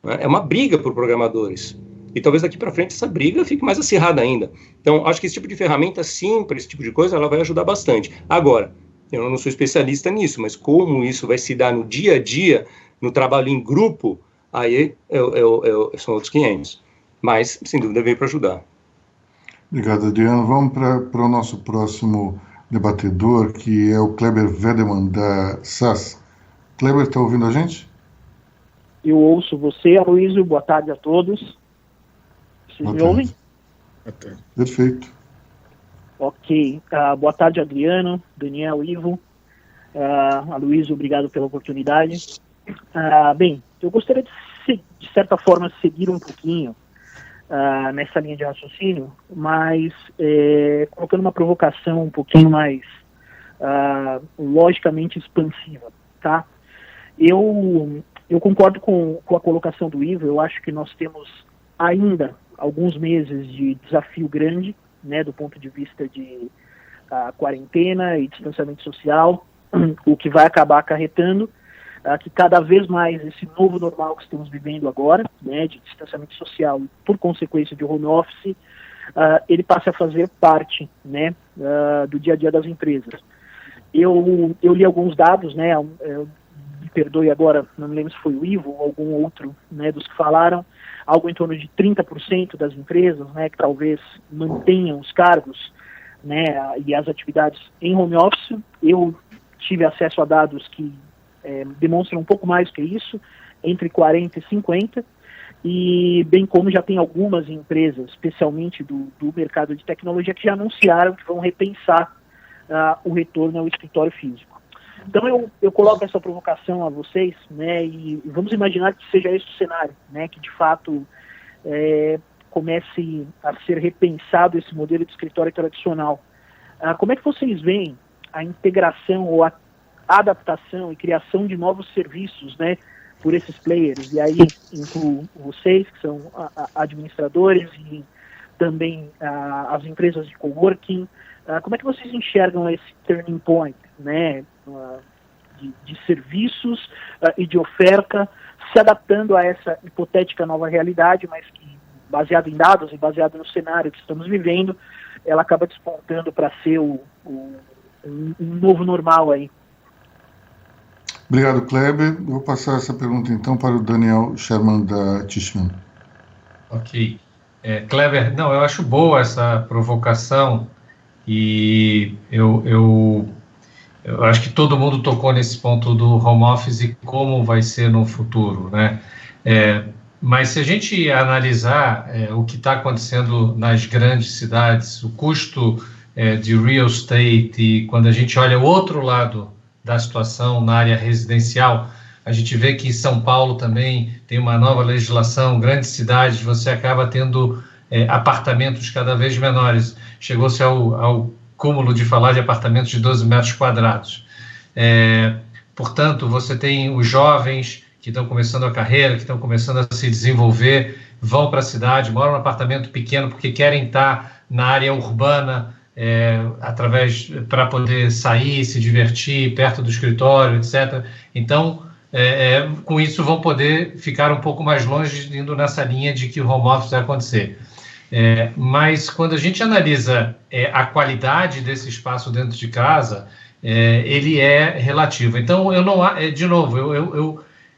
né? É uma briga por programadores. E talvez daqui para frente essa briga fique mais acirrada ainda. Então, acho que esse tipo de ferramenta, sim, para esse tipo de coisa, ela vai ajudar bastante. Agora, eu não sou especialista nisso, mas como isso vai se dar no dia a dia, no trabalho em grupo, aí são outros 500. Mas, sem dúvida, veio para ajudar. Obrigado, Adriano. Vamos para o nosso próximo debatedor, que é o Kleber Vedeman, da SAS. Kleber, está ouvindo a gente? Eu ouço você, Aloysio. Boa tarde a todos. Vocês me ouvem? Perfeito. Ok. Boa tarde, Adriano, Daniel, Ivo. Aloysio, obrigado pela oportunidade. Bem, eu gostaria de certa forma, seguir um pouquinho nessa linha de raciocínio, mas colocando uma provocação um pouquinho mais logicamente expansiva, tá? Eu concordo com a colocação do Ivo. Eu acho que nós temos ainda alguns meses de desafio grande, né, do ponto de vista de quarentena e distanciamento social, o que vai acabar acarretando que cada vez mais esse novo normal que estamos vivendo agora, né, de distanciamento social, por consequência de home office, ele passe a fazer parte, né, do dia a dia das empresas. eu li alguns dados, né, me perdoe agora, não me lembro se foi o Ivo ou algum outro, né, dos que falaram, algo em torno de 30% das empresas, né, que talvez mantenham os cargos, né, e as atividades em home office. Eu tive acesso a dados que demonstram um pouco mais que isso, entre 40% e 50%, e bem como já tem algumas empresas, especialmente do mercado de tecnologia, que já anunciaram que vão repensar o retorno ao escritório físico. Então eu coloco essa provocação a vocês, né, e vamos imaginar que seja esse o cenário, né, que de fato comece a ser repensado esse modelo de escritório tradicional. Como é que vocês veem a integração ou a adaptação e criação de novos serviços, né, por esses players? E aí incluo vocês, que são administradores, e também as empresas de coworking. Como é que vocês enxergam esse turning point, né, de serviços e de oferta, se adaptando a essa hipotética nova realidade, mas que, baseado em dados e baseado no cenário que estamos vivendo, ela acaba despontando para ser um novo normal aí? Obrigado, Kleber. Vou passar essa pergunta, então, para o Daniel Sherman, da Tishman. Ok. Kleber, não, eu acho boa essa provocação, e eu acho que todo mundo tocou nesse ponto do home office e como vai ser no futuro, né? Mas se a gente analisar o que está acontecendo nas grandes cidades, o custo de real estate, e quando a gente olha o outro lado da situação na área residencial, a gente vê que em São Paulo também tem uma nova legislação, grandes cidades, você acaba tendo apartamentos cada vez menores. Chegou-se ao cúmulo de falar de apartamentos de 12 metros quadrados. Portanto, você tem os jovens que estão começando a carreira, que estão começando a se desenvolver, vão para a cidade, moram num apartamento pequeno porque querem estar na área urbana, para poder sair, se divertir perto do escritório, etc. Então, com isso vão poder ficar um pouco mais longe, indo nessa linha de que o home office vai acontecer. Mas quando a gente analisa a qualidade desse espaço dentro de casa, ele é relativo. Então, de novo,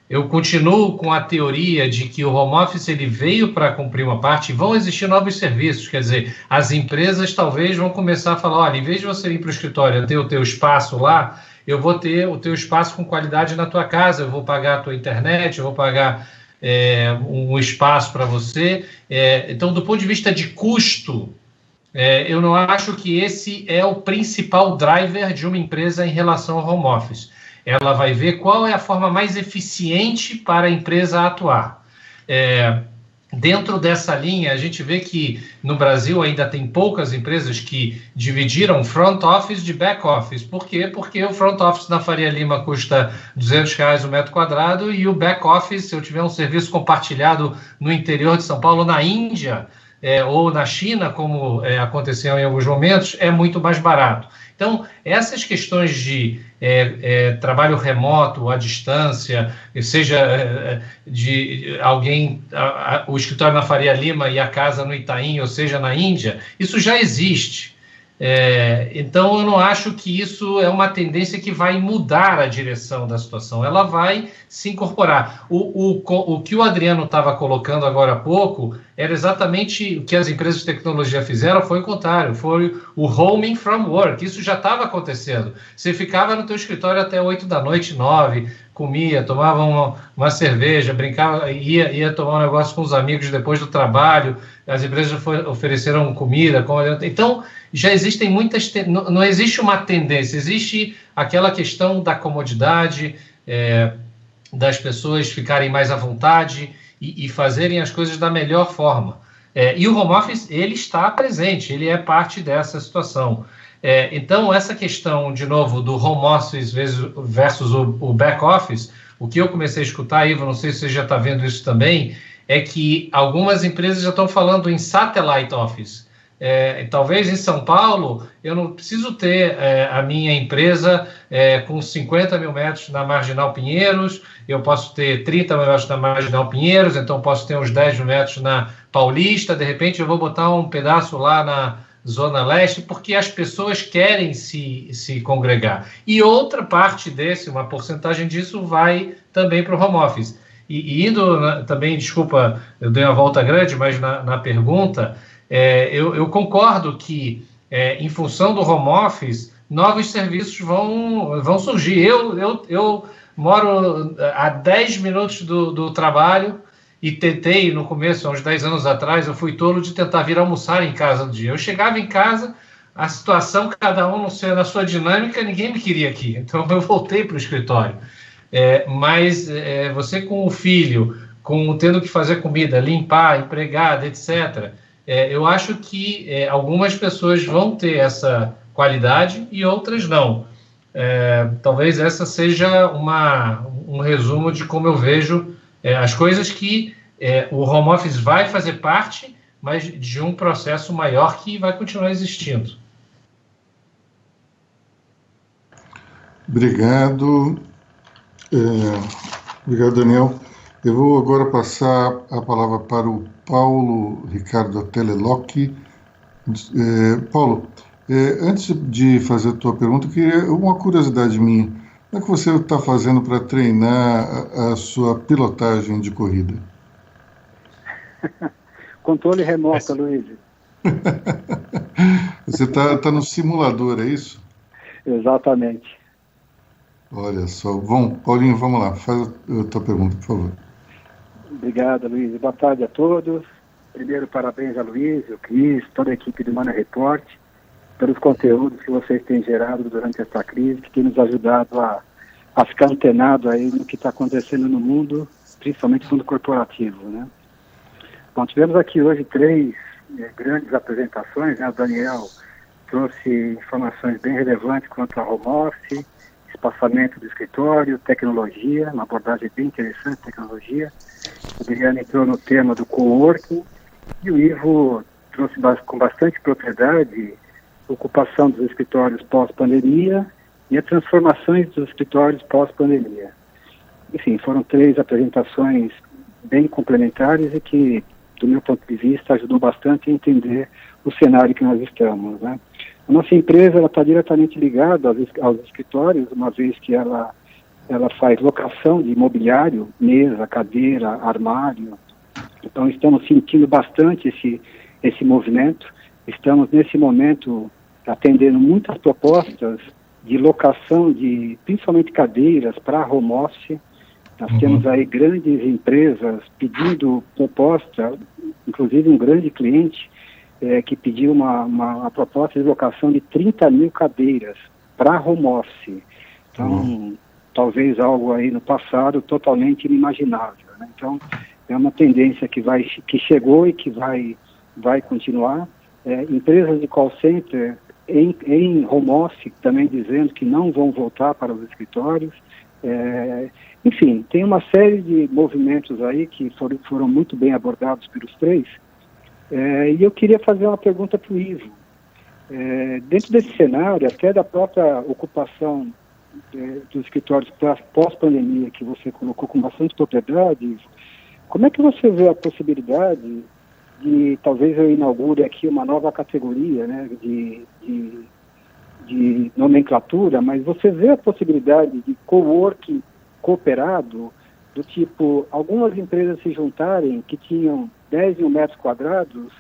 eu continuo com a teoria de que o home office ele veio para cumprir uma parte, e vão existir novos serviços. Quer dizer, as empresas talvez vão começar a falar, olha, em vez de você ir para o escritório ter o teu espaço lá, eu vou ter o teu espaço com qualidade na tua casa, eu vou pagar a tua internet, eu vou pagar um espaço para você. Então, do ponto de vista de custo, eu não acho que esse é o principal driver de uma empresa em relação ao home office. Ela vai ver qual é a forma mais eficiente para a empresa atuar. Dentro dessa linha, a gente vê que no Brasil ainda tem poucas empresas que dividiram front office de back office. Por quê? Porque o front office na Faria Lima custa R$200 o metro quadrado, e o back office, se eu tiver um serviço compartilhado no interior de São Paulo, na Índia, ou na China, como aconteceu em alguns momentos, é muito mais barato. Então, essas questões de trabalho remoto, à distância, seja de alguém, o escritório na Faria Lima e a casa no Itaim, ou seja, na Índia, isso já existe. Então, eu não acho que isso é uma tendência que vai mudar a direção da situação, ela vai se incorporar. O que o Adriano estava colocando agora há pouco era exatamente o que as empresas de tecnologia fizeram, foi o contrário, foi o homing from work. Isso já estava acontecendo. Você ficava no teu escritório até 8 da noite, 9, comia, tomava uma cerveja, brincava, ia tomar um negócio com os amigos depois do trabalho, as empresas ofereceram comida. Então, já existem muitas... Não existe uma tendência, existe aquela questão da comodidade, das pessoas ficarem mais à vontade e fazerem as coisas da melhor forma. E o home office, ele está presente, ele é parte dessa situação. Então, essa questão, de novo, do home office versus o back office, o que eu comecei a escutar, Ivo, não sei se você já está vendo isso também, é que algumas empresas já estão falando em satellite office. Talvez em São Paulo eu não preciso ter a minha empresa com 50 mil metros na Marginal Pinheiros, eu posso ter 30 mil metros na Marginal Pinheiros, então posso ter uns 10 mil metros na Paulista, de repente eu vou botar um pedaço lá na Zona Leste, porque as pessoas querem se congregar. E outra parte uma porcentagem disso vai também para o home office. E indo também, desculpa, eu dei uma volta grande, mas na pergunta, eu concordo que, em função do home office, novos serviços vão surgir. Eu moro a 10 minutos do trabalho e tentei, no começo, há uns 10 anos atrás, eu fui tolo de tentar vir almoçar em casa no dia. Eu chegava em casa, a situação, cada um na sua dinâmica, ninguém me queria aqui. Então, eu voltei para o escritório. Mas você com o filho, tendo que fazer comida, limpar, empregada, etc., eu acho que algumas pessoas vão ter essa qualidade e outras não. Talvez essa seja um resumo de como eu vejo as coisas, que o home office vai fazer parte, mas de um processo maior que vai continuar existindo. Obrigado. Obrigado, Daniel. Eu vou agora passar a palavra para o Paulo Ricardo Telelocchi. Paulo, antes de fazer a tua pergunta, eu queria uma curiosidade minha. Como é que você está fazendo para treinar a sua pilotagem de corrida? Controle remoto, Luiz. Você está no simulador, é isso? Exatamente. Olha só. Bom, Paulinho, vamos lá. Faz a tua pergunta, por favor. Obrigado, Luiz. Boa tarde a todos. Primeiro, parabéns a Luiz, o Cris, toda a equipe do Money Report, pelos conteúdos que vocês têm gerado durante essa crise, que tem nos ajudado a ficar antenado aí no que está acontecendo no mundo, principalmente no mundo corporativo, né? Bom, tivemos aqui hoje 3 grandes apresentações, né? O Daniel trouxe informações bem relevantes quanto ao home office, espaçamento do escritório, tecnologia, uma abordagem bem interessante, tecnologia. O Adriano entrou no tema do coworking, e o Ivo trouxe com bastante propriedade a ocupação dos escritórios pós-pandemia e as transformações dos escritórios pós-pandemia. Enfim, foram 3 apresentações bem complementares e que, do meu ponto de vista, ajudou bastante a entender o cenário que nós estamos, né? A nossa empresa está diretamente ligada aos escritórios, uma vez que ela faz locação de imobiliário, mesa, cadeira, armário. Então, estamos sentindo bastante esse movimento. Estamos, nesse momento, atendendo muitas propostas de locação de, principalmente, cadeiras para home office. Nós temos aí grandes empresas pedindo proposta, inclusive um grande cliente que pediu uma proposta de locação de 30 mil cadeiras para home office. Então, talvez algo aí no passado totalmente inimaginável, né? Então, é uma tendência que chegou e que vai continuar. Empresas de call center em home office também dizendo que não vão voltar para os escritórios. Enfim, tem uma série de movimentos aí que foram muito bem abordados pelos 3. E eu queria fazer uma pergunta para o Ivo. Dentro desse cenário, até da própria ocupação dos escritórios pós-pandemia, que você colocou com bastante propriedade, Ivo, como é que você vê a possibilidade de, talvez eu inaugure aqui uma nova categoria, né, de nomenclatura, mas você vê a possibilidade de coworking cooperado, do tipo, algumas empresas se juntarem que tinham 10 mil metros quadrados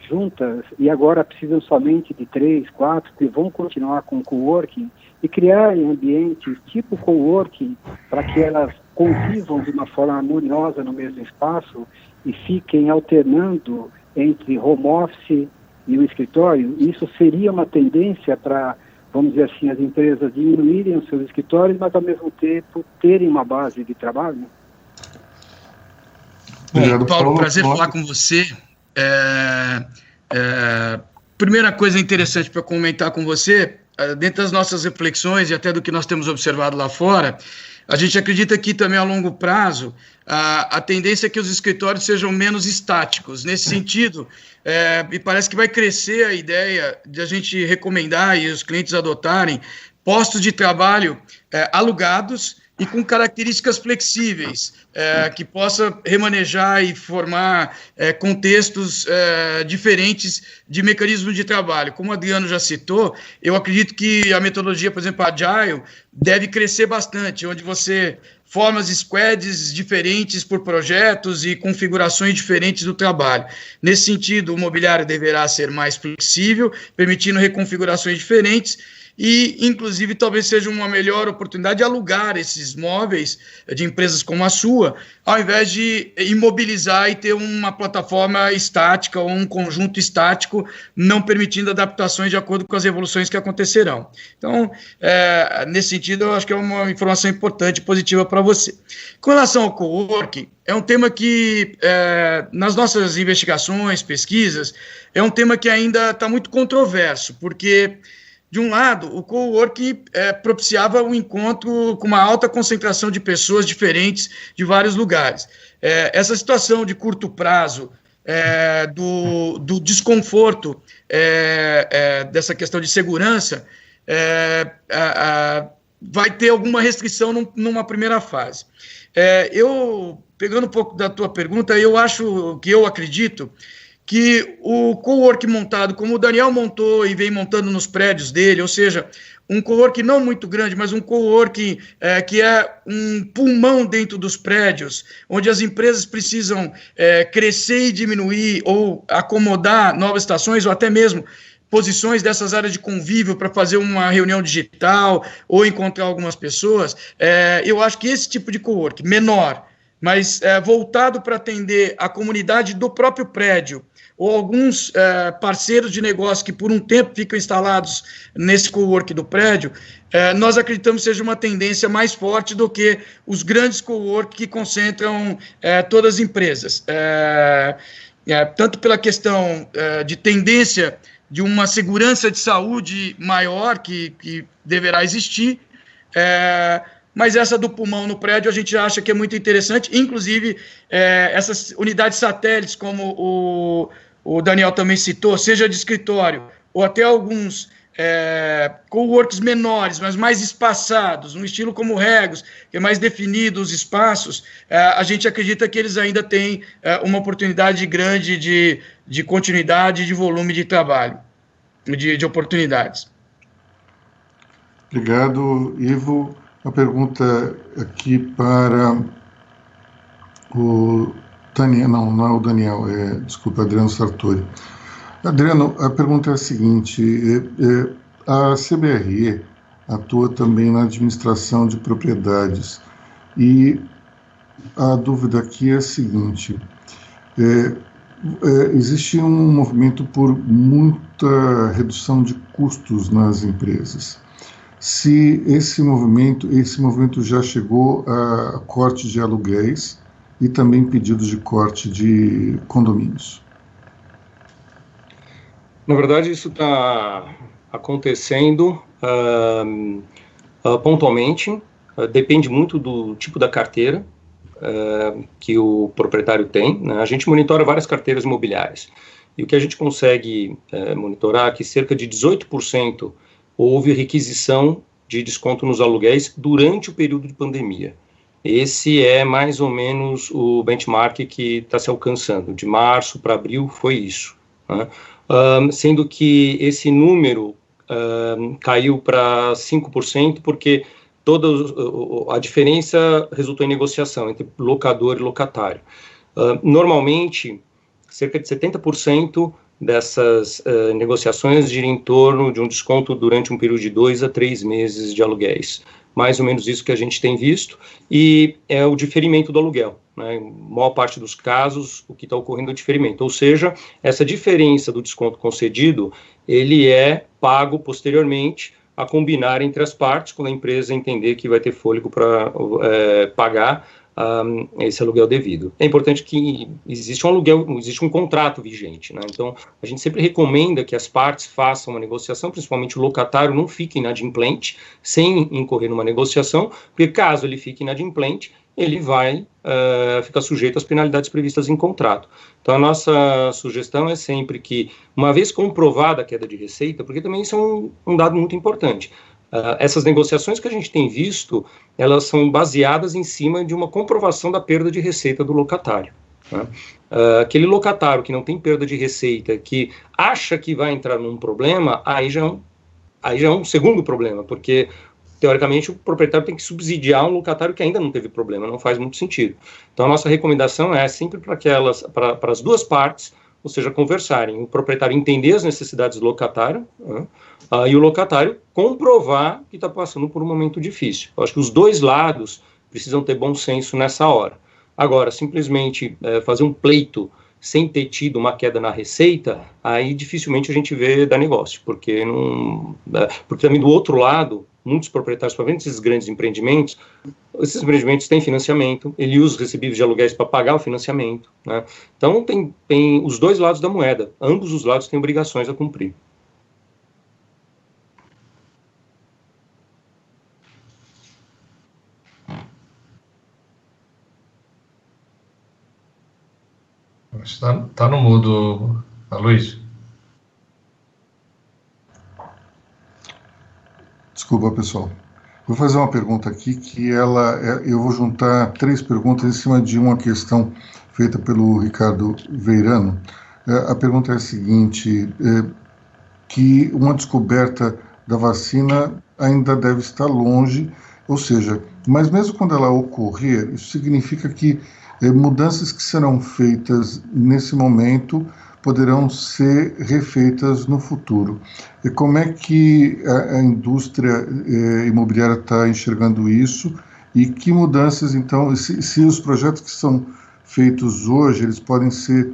juntas e agora precisam somente de 3, 4, que vão continuar com o coworking, e criarem ambientes tipo coworking para que elas convivam de uma forma harmoniosa no mesmo espaço e fiquem alternando entre home office e o escritório. Isso seria uma tendência para, vamos dizer assim, as empresas diminuírem os seus escritórios, mas ao mesmo tempo terem uma base de trabalho? Bom, Paulo, prazer falar com você. Primeira coisa interessante para comentar com você, dentro das nossas reflexões e até do que nós temos observado lá fora, a gente acredita que também a longo prazo a tendência é que os escritórios sejam menos estáticos. Nesse sentido, me parece que vai crescer a ideia de a gente recomendar e os clientes adotarem postos de trabalho alugados e com características flexíveis, que possa remanejar e formar contextos diferentes de mecanismos de trabalho. Como o Adriano já citou, eu acredito que a metodologia, por exemplo, Agile, deve crescer bastante, onde você forma as squads diferentes por projetos e configurações diferentes do trabalho. Nesse sentido, o mobiliário deverá ser mais flexível, permitindo reconfigurações diferentes e, inclusive, talvez seja uma melhor oportunidade de alugar esses móveis de empresas como a sua, ao invés de imobilizar e ter uma plataforma estática ou um conjunto estático, não permitindo adaptações de acordo com as evoluções que acontecerão. Então, nesse sentido, eu acho que é uma informação importante e positiva para você. Com relação ao coworking, é um tema que, nas nossas investigações, pesquisas, é um tema que ainda está muito controverso, porque, de um lado, o coworking propiciava um encontro com uma alta concentração de pessoas diferentes de vários lugares. Essa situação de curto prazo, do desconforto, dessa questão de segurança, vai ter alguma restrição numa primeira fase. Pegando um pouco da tua pergunta, eu acredito que o coworking montado, como o Daniel montou e vem montando nos prédios dele, ou seja, um coworking não muito grande, mas um coworking que é um pulmão dentro dos prédios, onde as empresas precisam crescer e diminuir ou acomodar novas estações ou até mesmo posições dessas áreas de convívio para fazer uma reunião digital ou encontrar algumas pessoas. Eu acho que esse tipo de coworking, menor, mas voltado para atender a comunidade do próprio prédio, ou alguns parceiros de negócio que por um tempo ficam instalados nesse coworking do prédio, nós acreditamos que seja uma tendência mais forte do que os grandes coworking que concentram todas as empresas. Tanto pela questão de tendência de uma segurança de saúde maior que deverá existir, mas essa do pulmão no prédio a gente acha que é muito interessante, inclusive essas unidades satélites, como o Daniel também citou, seja de escritório, ou até alguns coworks menores, mas mais espaçados, no estilo como o Regos, que é mais definido os espaços, a gente acredita que eles ainda têm uma oportunidade grande de continuidade, de volume de trabalho, de oportunidades. Obrigado, Ivo. Uma pergunta aqui para o Daniel, não é o Daniel, desculpa, Adriano Sartori. Adriano, a pergunta é a seguinte, a CBRE atua também na administração de propriedades e a dúvida aqui é a seguinte, existe um movimento por muita redução de custos nas empresas. Se esse movimento já chegou a corte de aluguéis e também pedidos de corte de condomínios. Na verdade, isso está acontecendo pontualmente, depende muito do tipo da carteira que o proprietário tem, né? A gente monitora várias carteiras imobiliárias, e o que a gente consegue monitorar é que cerca de 18% houve requisição de desconto nos aluguéis durante o período de pandemia. Esse é mais ou menos o benchmark que está se alcançando. De março para abril foi isso, né? Sendo que esse número caiu para 5%, porque toda a diferença resultou em negociação entre locador e locatário. Normalmente, cerca de 70% dessas negociações gira em torno de um desconto durante um período de 2 a 3 meses de aluguéis. Mais ou menos isso que a gente tem visto, e é o diferimento do aluguel, né? Em maior parte dos casos, o que está ocorrendo é o diferimento, ou seja, essa diferença do desconto concedido, ele é pago posteriormente a combinar entre as partes, quando a empresa entender que vai ter fôlego para pagar esse aluguel devido. É importante que existe um contrato vigente, né? Então, a gente sempre recomenda que as partes façam uma negociação, principalmente o locatário não fique inadimplente, sem incorrer numa negociação, porque caso ele fique inadimplente, ele vai ficar sujeito às penalidades previstas em contrato. Então, a nossa sugestão é sempre que, uma vez comprovada a queda de receita, porque também isso é um dado muito importante, Essas negociações que a gente tem visto, elas são baseadas em cima de uma comprovação da perda de receita do locatário, né? Aquele locatário que não tem perda de receita, que acha que vai entrar num problema, aí já é um segundo problema, porque teoricamente o proprietário tem que subsidiar um locatário que ainda não teve problema, não faz muito sentido. Então a nossa recomendação é sempre para as duas partes, ou seja, conversarem, o proprietário entender as necessidades do locatário, né, e o locatário comprovar que está passando por um momento difícil. Eu acho que os dois lados precisam ter bom senso nessa hora. Agora, simplesmente fazer um pleito sem ter tido uma queda na receita, aí dificilmente a gente vê dar negócio, porque também do outro lado, muitos proprietários, principalmente esses grandes empreendimentos, esses empreendimentos têm financiamento, ele usa os recebíveis de aluguéis para pagar o financiamento, né? Então tem os dois lados da moeda, ambos os lados têm obrigações a cumprir. Está no mudo, Luiz. Desculpa, pessoal. Vou fazer uma pergunta aqui que eu vou juntar 3 perguntas em cima de uma questão feita pelo Ricardo Veirano. A pergunta é a seguinte, que uma descoberta da vacina ainda deve estar longe, ou seja, mas mesmo quando ela ocorrer, isso significa que mudanças que serão feitas nesse momento poderão ser refeitas no futuro. E como é que a indústria imobiliária está enxergando isso e que mudanças, então, se os projetos que são feitos hoje, eles podem ser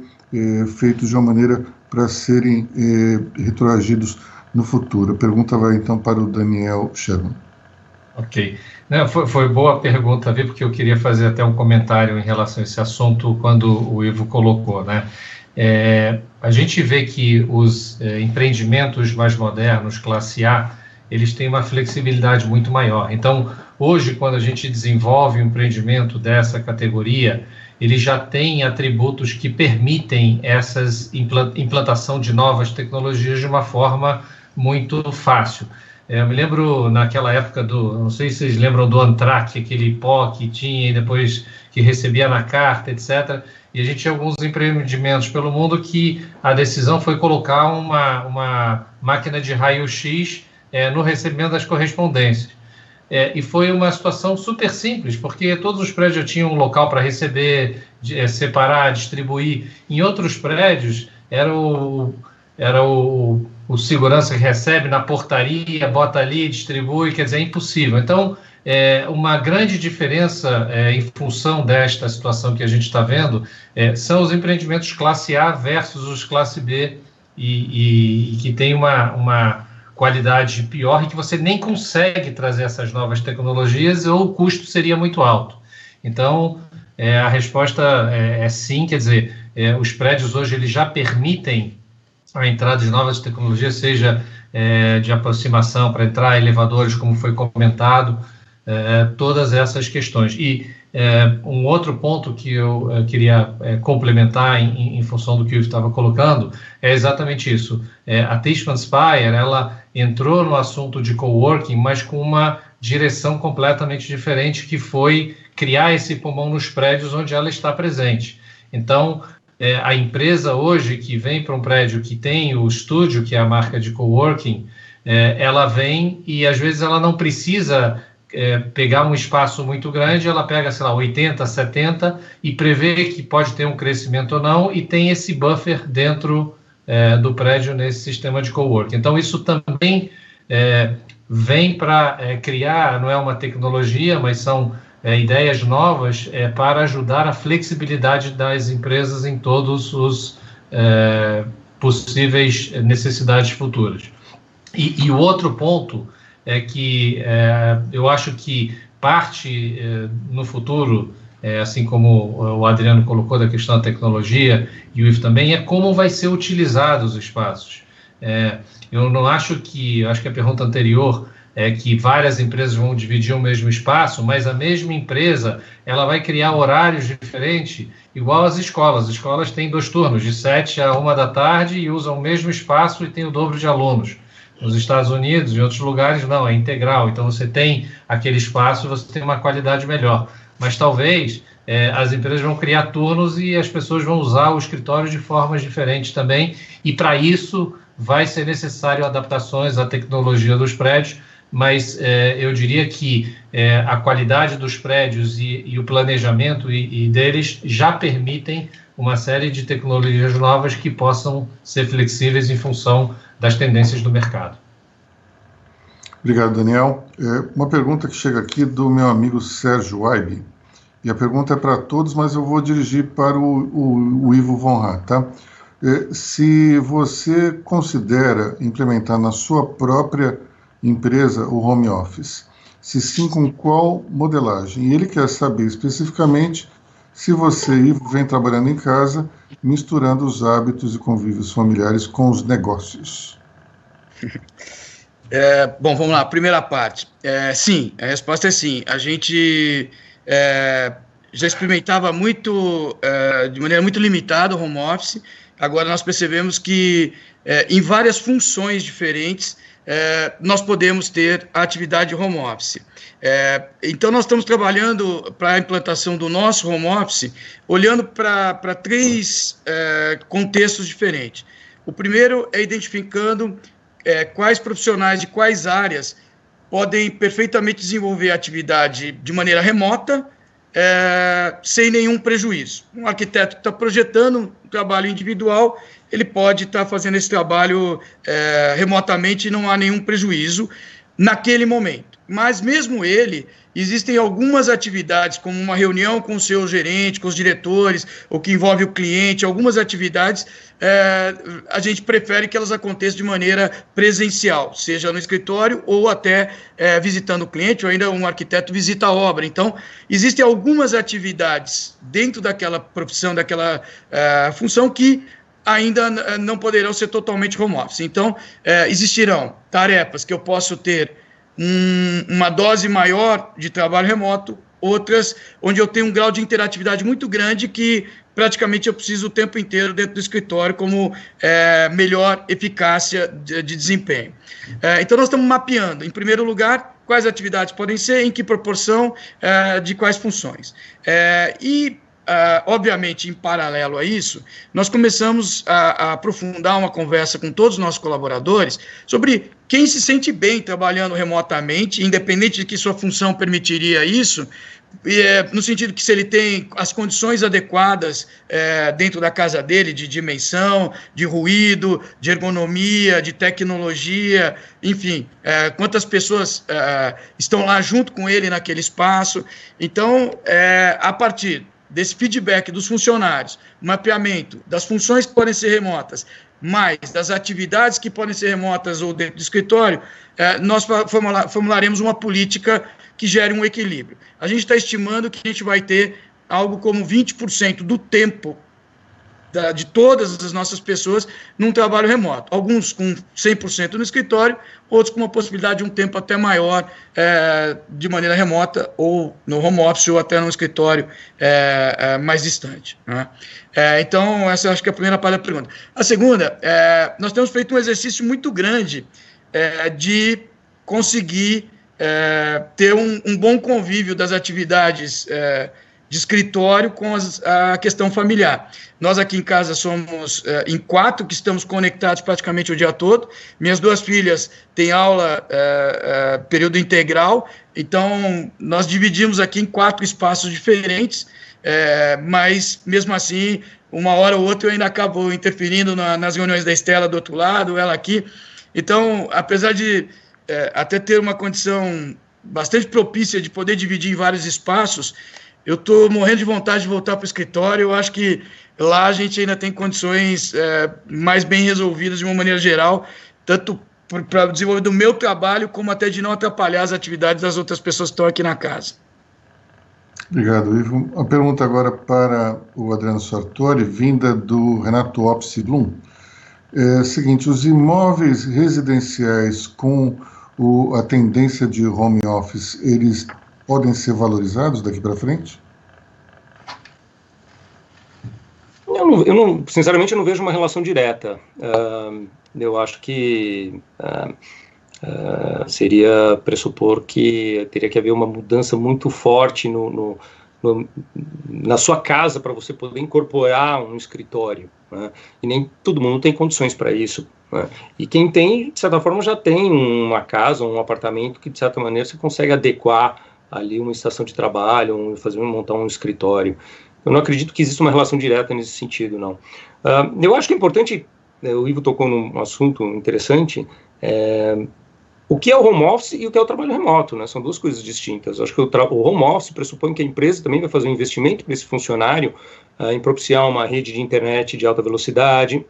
feitos de uma maneira para serem retroagidos no futuro? A pergunta vai, então, para o Daniel Sherman. Ok. Não, foi boa a pergunta, porque eu queria fazer até um comentário em relação a esse assunto quando o Ivo colocou, né? A gente vê que os empreendimentos mais modernos, classe A, eles têm uma flexibilidade muito maior. Então, hoje, quando a gente desenvolve um empreendimento dessa categoria, ele já tem atributos que permitem essas implantação de novas tecnologias de uma forma muito fácil. Eu me lembro naquela época não sei se vocês lembram do Antrac, aquele pó que tinha e depois que recebia na carta, etc. E a gente tinha alguns empreendimentos pelo mundo que a decisão foi colocar uma máquina de raio-x no recebimento das correspondências. E foi uma situação super simples, porque todos os prédios já tinham um local para receber, separar, distribuir. Em outros prédios, era o segurança que recebe na portaria, bota ali, distribui, quer dizer, é impossível. Então, uma grande diferença em função desta situação que a gente está vendo são os empreendimentos classe A versus os classe B, e que tem uma qualidade pior e que você nem consegue trazer essas novas tecnologias ou o custo seria muito alto. Então, a resposta é sim, quer dizer, os prédios hoje eles já permitem a entrada de novas tecnologias, seja de aproximação para entrar, elevadores, como foi comentado, todas essas questões. E um outro ponto que eu queria complementar em função do que eu estava colocando é exatamente isso. A Tishman Speyer, ela entrou no assunto de coworking, mas com uma direção completamente diferente, que foi criar esse pulmão nos prédios onde ela está presente. Então, a empresa hoje que vem para um prédio que tem o estúdio, que é a marca de coworking, ela vem e às vezes ela não precisa pegar um espaço muito grande, ela pega, sei lá, 80, 70 e prevê que pode ter um crescimento ou não e tem esse buffer dentro do prédio nesse sistema de coworking. Então, isso também vem para criar, não é uma tecnologia, mas são ideias novas para ajudar a flexibilidade das empresas em todos os possíveis necessidades futuras. E o outro ponto é que eu acho que parte no futuro, assim como o Adriano colocou da questão da tecnologia e o Ivo também, é como vai ser utilizados os espaços. Eu não acho que a pergunta anterior é que várias empresas vão dividir o mesmo espaço, mas a mesma empresa ela vai criar horários diferentes, igual às escolas. As escolas têm 2 turnos, de 7 a 1 da tarde, e usam o mesmo espaço e tem o dobro de alunos. Nos Estados Unidos, em outros lugares, não, é integral. Então, você tem aquele espaço, você tem uma qualidade melhor. Mas talvez as empresas vão criar turnos e as pessoas vão usar o escritório de formas diferentes também. E, para isso, vai ser necessário adaptações à tecnologia dos prédios. Mas eu diria que a qualidade dos prédios e o planejamento e deles já permitem uma série de tecnologias novas que possam ser flexíveis em função das tendências do mercado. Obrigado, Daniel. Uma pergunta que chega aqui do meu amigo Sérgio Waib, e a pergunta é para todos, mas eu vou dirigir para o Ivo Von Rath, tá? Se você considera implementar na sua própria empresa o home office, se sim, com qual modelagem? E ele quer saber especificamente se você, Ivo, vem trabalhando em casa, misturando os hábitos e convívios familiares com os negócios. Bom, vamos lá, primeira parte. Sim, a resposta é sim. A gente já experimentava muito, de maneira muito limitada, o home office. Agora nós percebemos que em várias funções diferentes nós podemos ter a atividade home office. Então, nós estamos trabalhando para a implantação do nosso home office, olhando para três contextos diferentes. O primeiro é identificando quais profissionais de quais áreas podem perfeitamente desenvolver a atividade de maneira remota, sem nenhum prejuízo. Um arquiteto que está projetando um trabalho individual, ele pode estar fazendo esse trabalho remotamente e não há nenhum prejuízo naquele momento. Mas mesmo ele, existem algumas atividades, como uma reunião com o seu gerente, com os diretores, ou que envolve o cliente, algumas atividades, a gente prefere que elas aconteçam de maneira presencial, seja no escritório ou até visitando o cliente, ou ainda um arquiteto visita a obra. Então, existem algumas atividades dentro daquela profissão, daquela função que ainda não poderão ser totalmente home office. Então, existirão tarefas que eu posso ter uma dose maior de trabalho remoto, outras onde eu tenho um grau de interatividade muito grande que praticamente eu preciso o tempo inteiro dentro do escritório como melhor eficácia de desempenho. Então, nós estamos mapeando, em primeiro lugar, quais atividades podem ser, em que proporção, de quais funções. Obviamente, em paralelo a isso, nós começamos a aprofundar uma conversa com todos os nossos colaboradores sobre quem se sente bem trabalhando remotamente, independente de que sua função permitiria isso, no sentido que se ele tem as condições adequadas dentro da casa dele, de dimensão, de ruído, de ergonomia, de tecnologia, enfim, quantas pessoas estão lá junto com ele naquele espaço. Então, a partir desse feedback dos funcionários, mapeamento das funções que podem ser remotas, mais das atividades que podem ser remotas ou dentro do escritório, nós formularemos uma política que gere um equilíbrio. A gente está estimando que a gente vai ter algo como 20% do tempo de todas as nossas pessoas num trabalho remoto. Alguns com 100% no escritório, outros com uma possibilidade de um tempo até maior de maneira remota, ou no home office, ou até no escritório mais distante, né? Então, essa eu acho que é a primeira parte da pergunta. A segunda, nós temos feito um exercício muito grande de conseguir ter um bom convívio das atividades de escritório com a questão familiar. Nós aqui em casa somos em 4 que estamos conectados praticamente o dia todo. Minhas 2 filhas têm aula período integral, então nós dividimos aqui em 4 espaços diferentes, mas mesmo assim, uma hora ou outra eu ainda acabo interferindo nas reuniões da Estela do outro lado, ela aqui. Então, apesar de até ter uma condição bastante propícia de poder dividir em vários espaços, eu estou morrendo de vontade de voltar para o escritório. Eu acho que lá a gente ainda tem condições mais bem resolvidas de uma maneira geral, tanto para o desenvolvimento do meu trabalho, como até de não atrapalhar as atividades das outras pessoas que estão aqui na casa. Obrigado, Ivo. A pergunta agora para o Adriano Sartori, vinda do Renato Opsi Blum. Seguinte, os imóveis residenciais com a tendência de home office, eles podem ser valorizados daqui para frente? Eu sinceramente, eu não vejo uma relação direta. Eu acho que seria pressupor que teria que haver uma mudança muito forte na sua casa para você poder incorporar um escritório, né? E nem todo mundo tem condições para isso, né? E quem tem, de certa forma, já tem uma casa, um apartamento que, de certa maneira, você consegue adequar ali uma estação de trabalho, montar um escritório. Eu não acredito que exista uma relação direta nesse sentido, não. Eu acho que é importante, o Ivo tocou num assunto interessante, o que é o home office e o que é o trabalho remoto, né? São duas coisas distintas. Eu acho que o home office pressupõe que a empresa também vai fazer um investimento para esse funcionário em propiciar uma rede de internet de alta velocidade,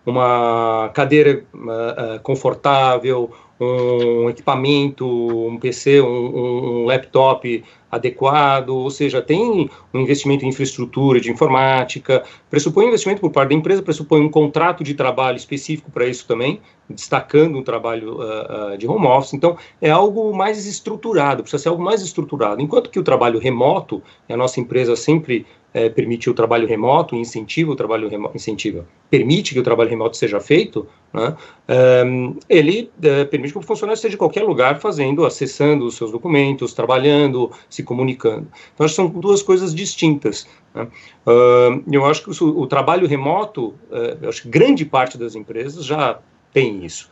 uma cadeira confortável, um equipamento, um PC, um laptop adequado, ou seja, tem um investimento em infraestrutura de informática, pressupõe investimento por parte da empresa, pressupõe um contrato de trabalho específico para isso também, destacando o trabalho de home office. Então, é algo mais estruturado, precisa ser algo mais estruturado. Enquanto que o trabalho remoto, a nossa empresa sempre permite o trabalho remoto, incentiva o trabalho remoto, permite que o trabalho remoto seja feito, né? Ele permite que o funcionário esteja em qualquer lugar acessando os seus documentos, trabalhando, se comunicando. Então, acho que são duas coisas distintas, né? Eu acho que o trabalho remoto, eu acho que grande parte das empresas já tem isso.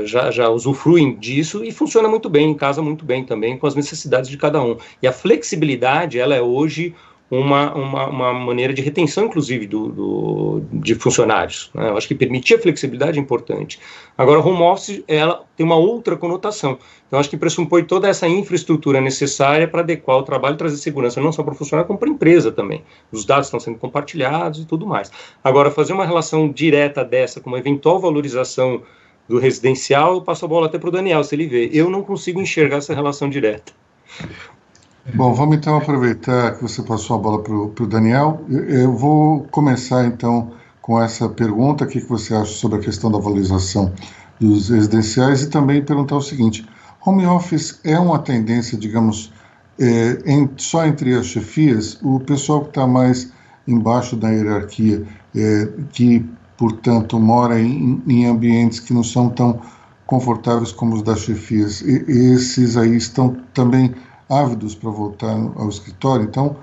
Já usufruem disso e funciona muito bem, casa muito bem também, com as necessidades de cada um. E a flexibilidade, ela é hoje uma maneira de retenção, inclusive, de funcionários, né? Eu acho que permitir a flexibilidade é importante. Agora, o home office, ela tem uma outra conotação. Então, acho que pressupõe toda essa infraestrutura necessária para adequar o trabalho e trazer segurança, não só para o funcionário, como para a empresa também. Os dados estão sendo compartilhados e tudo mais. Agora, fazer uma relação direta dessa, com uma eventual valorização do residencial, eu passo a bola até para o Daniel, se ele vê. Eu não consigo enxergar essa relação direta. Bom, vamos então aproveitar que você passou a bola para o Daniel. Eu vou começar então com essa pergunta, o que você acha sobre a questão da valorização dos residenciais, e também perguntar o seguinte: home office é uma tendência, digamos, só entre as chefias? O pessoal que está mais embaixo da hierarquia, que, portanto, mora em ambientes que não são tão confortáveis como os das chefias, esses aí estão também ávidos para voltar ao escritório? Então,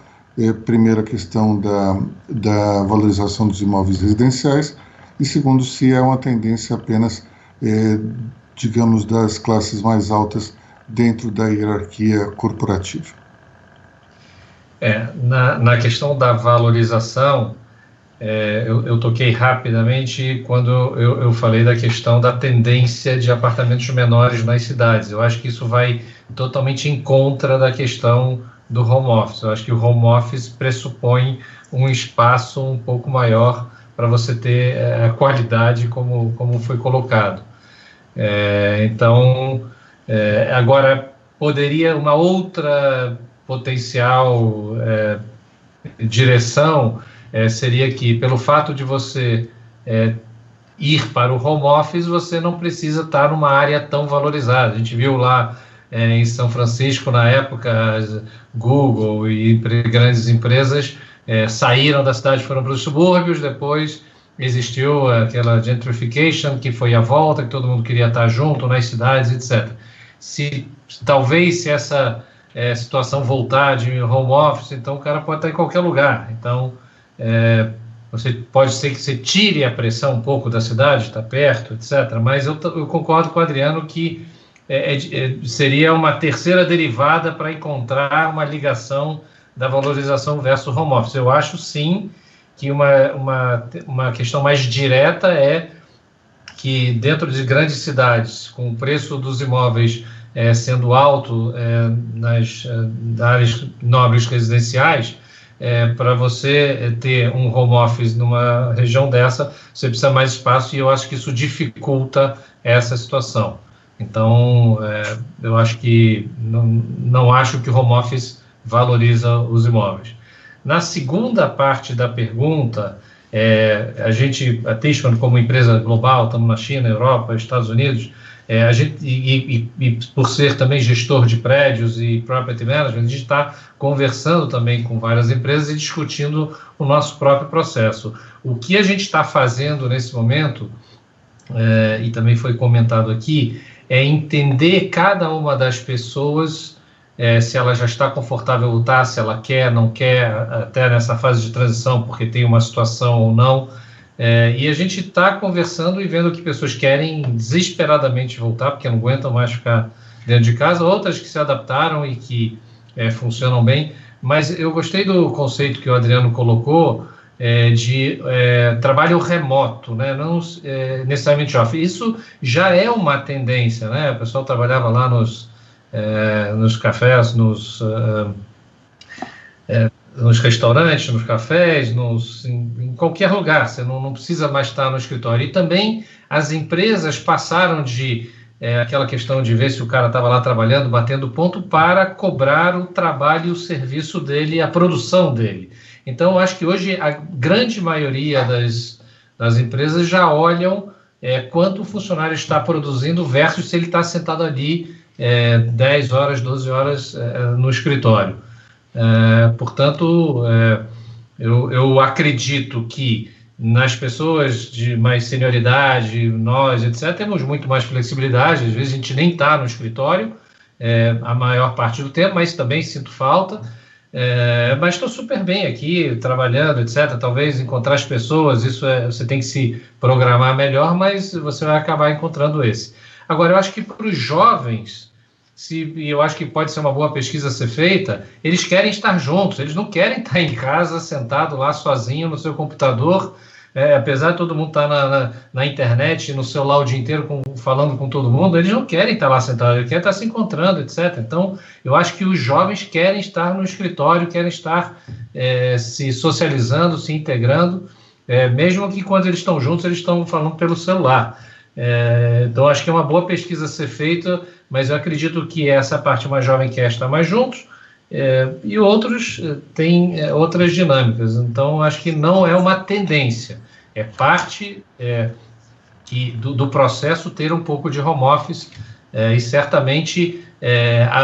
primeiro, a questão da valorização dos imóveis residenciais, e segundo, se é uma tendência apenas, digamos, das classes mais altas dentro da hierarquia corporativa. Na questão da valorização, eu toquei rapidamente quando eu falei da questão da tendência de apartamentos menores nas cidades. Eu acho que isso vai totalmente em contra da questão do home office. Eu acho que o home office pressupõe um espaço um pouco maior para você ter a qualidade como foi colocado. Agora, poderia uma outra potencial direção seria que, pelo fato de você ir para o home office, você não precisa estar numa área tão valorizada. A gente viu lá em São Francisco, na época, Google e grandes empresas saíram da cidade, foram para os subúrbios. Depois existiu aquela gentrification, que foi a volta, que todo mundo queria estar junto nas cidades, etc. Talvez se essa situação voltar de home office, então o cara pode estar em qualquer lugar. Então, pode ser que você tire a pressão um pouco da cidade, está perto, etc. Mas eu concordo com o Adriano que seria uma terceira derivada para encontrar uma ligação da valorização versus home office. Eu acho, sim, que uma questão mais direta é que dentro de grandes cidades, com o preço dos imóveis sendo alto nas áreas nobres residenciais, para você ter um home office numa região dessa, você precisa mais espaço, e eu acho que isso dificulta essa situação. Então, eu acho que não acho que o home office valoriza os imóveis. Na segunda parte da pergunta, a Tishman, como empresa global, estamos na China, Europa, Estados Unidos, A gente, e por ser também gestor de prédios e property management, a gente está conversando também com várias empresas e discutindo o nosso próprio processo. O que a gente está fazendo nesse momento, e também foi comentado aqui, é entender cada uma das pessoas, se ela já está confortável voltar, se ela quer, não quer, até nessa fase de transição, porque tem uma situação ou não. E a gente está conversando e vendo que pessoas querem desesperadamente voltar, porque não aguentam mais ficar dentro de casa, outras que se adaptaram e que funcionam bem. Mas eu gostei do conceito que o Adriano colocou de trabalho remoto, né? Não necessariamente off. Isso já é uma tendência, né? O pessoal trabalhava lá nos cafés, nos restaurantes, nos cafés, em qualquer lugar, você não precisa mais estar no escritório. E também as empresas passaram de aquela questão de ver se o cara estava lá trabalhando, batendo ponto, para cobrar o trabalho e o serviço dele, a produção dele. Então, eu acho que hoje a grande maioria das empresas já olham quanto o funcionário está produzindo versus se ele está sentado ali 10 horas, 12 horas no escritório. Portanto, eu acredito que nas pessoas de mais senioridade, nós, etc., temos muito mais flexibilidade. Às vezes a gente nem está no escritório a maior parte do tempo, mas também sinto falta. Mas estou super bem aqui, trabalhando, etc. Talvez encontrar as pessoas, isso você tem que se programar melhor, mas você vai acabar encontrando esse. Agora, eu acho que para os jovens, e eu acho que pode ser uma boa pesquisa a ser feita, eles querem estar juntos, eles não querem estar em casa, sentado lá sozinho no seu computador, apesar de todo mundo estar na internet, no celular o dia inteiro falando com todo mundo, eles não querem estar lá sentados, eles querem estar se encontrando, etc. Então, eu acho que os jovens querem estar no escritório, querem estar se socializando, se integrando, mesmo que quando eles estão juntos, eles estão falando pelo celular. Então, acho que é uma boa pesquisa a ser feita, mas eu acredito que essa parte mais jovem quer estar mais juntos, e outros têm outras dinâmicas. Então, acho que não é uma tendência, é parte do processo ter um pouco de home office, e certamente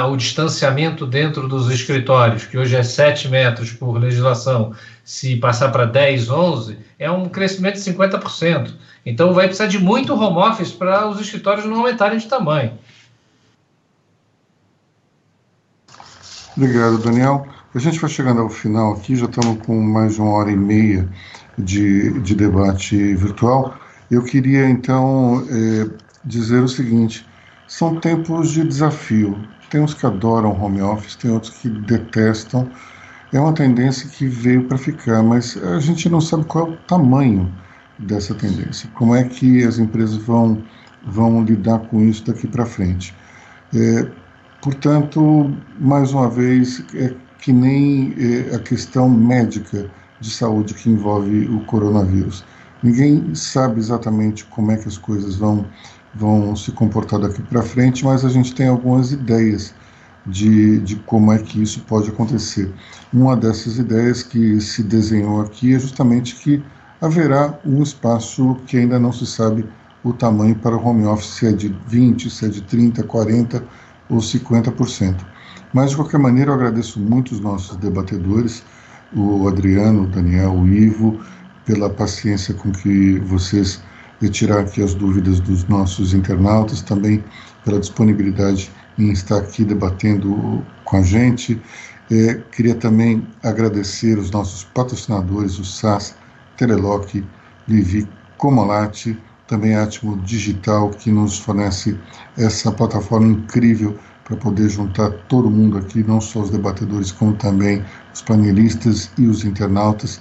o distanciamento dentro dos escritórios, que hoje é 7 metros por legislação, se passar para 10, 11, é um crescimento de 50%. Então, vai precisar de muito home office para os escritórios não aumentarem de tamanho. Obrigado, Daniel. A gente vai chegando ao final aqui, já estamos com mais de 1h30 de debate virtual. Eu queria, então, dizer o seguinte: são tempos de desafio. Tem uns que adoram home office, tem outros que detestam. É uma tendência que veio para ficar, mas a gente não sabe qual é o tamanho dessa tendência. Como é que as empresas vão lidar com isso daqui para frente? Portanto, mais uma vez, é que nem a questão médica de saúde que envolve o coronavírus. Ninguém sabe exatamente como é que as coisas vão se comportar daqui para frente, mas a gente tem algumas ideias de como é que isso pode acontecer. Uma dessas ideias que se desenhou aqui é justamente que haverá um espaço que ainda não se sabe o tamanho para o home office, se é de 20%, se é de 30%, 40% ou 50%. Mas, de qualquer maneira, eu agradeço muito os nossos debatedores, o Adriano, o Daniel, o Ivo, pela paciência com que vocês retiraram aqui as dúvidas dos nossos internautas, também pela disponibilidade em estar aqui debatendo com a gente. Queria também agradecer os nossos patrocinadores, o SAS, Teleloc, Livi, Comolati, também a Atmo Digital, que nos fornece essa plataforma incrível para poder juntar todo mundo aqui, não só os debatedores, como também os panelistas e os internautas.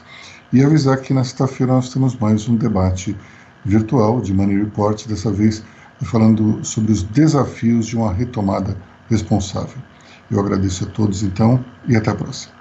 E avisar que na sexta-feira nós temos mais um debate virtual de Money Report, dessa vez falando sobre os desafios de uma retomada responsável. Eu agradeço a todos, então, e até a próxima.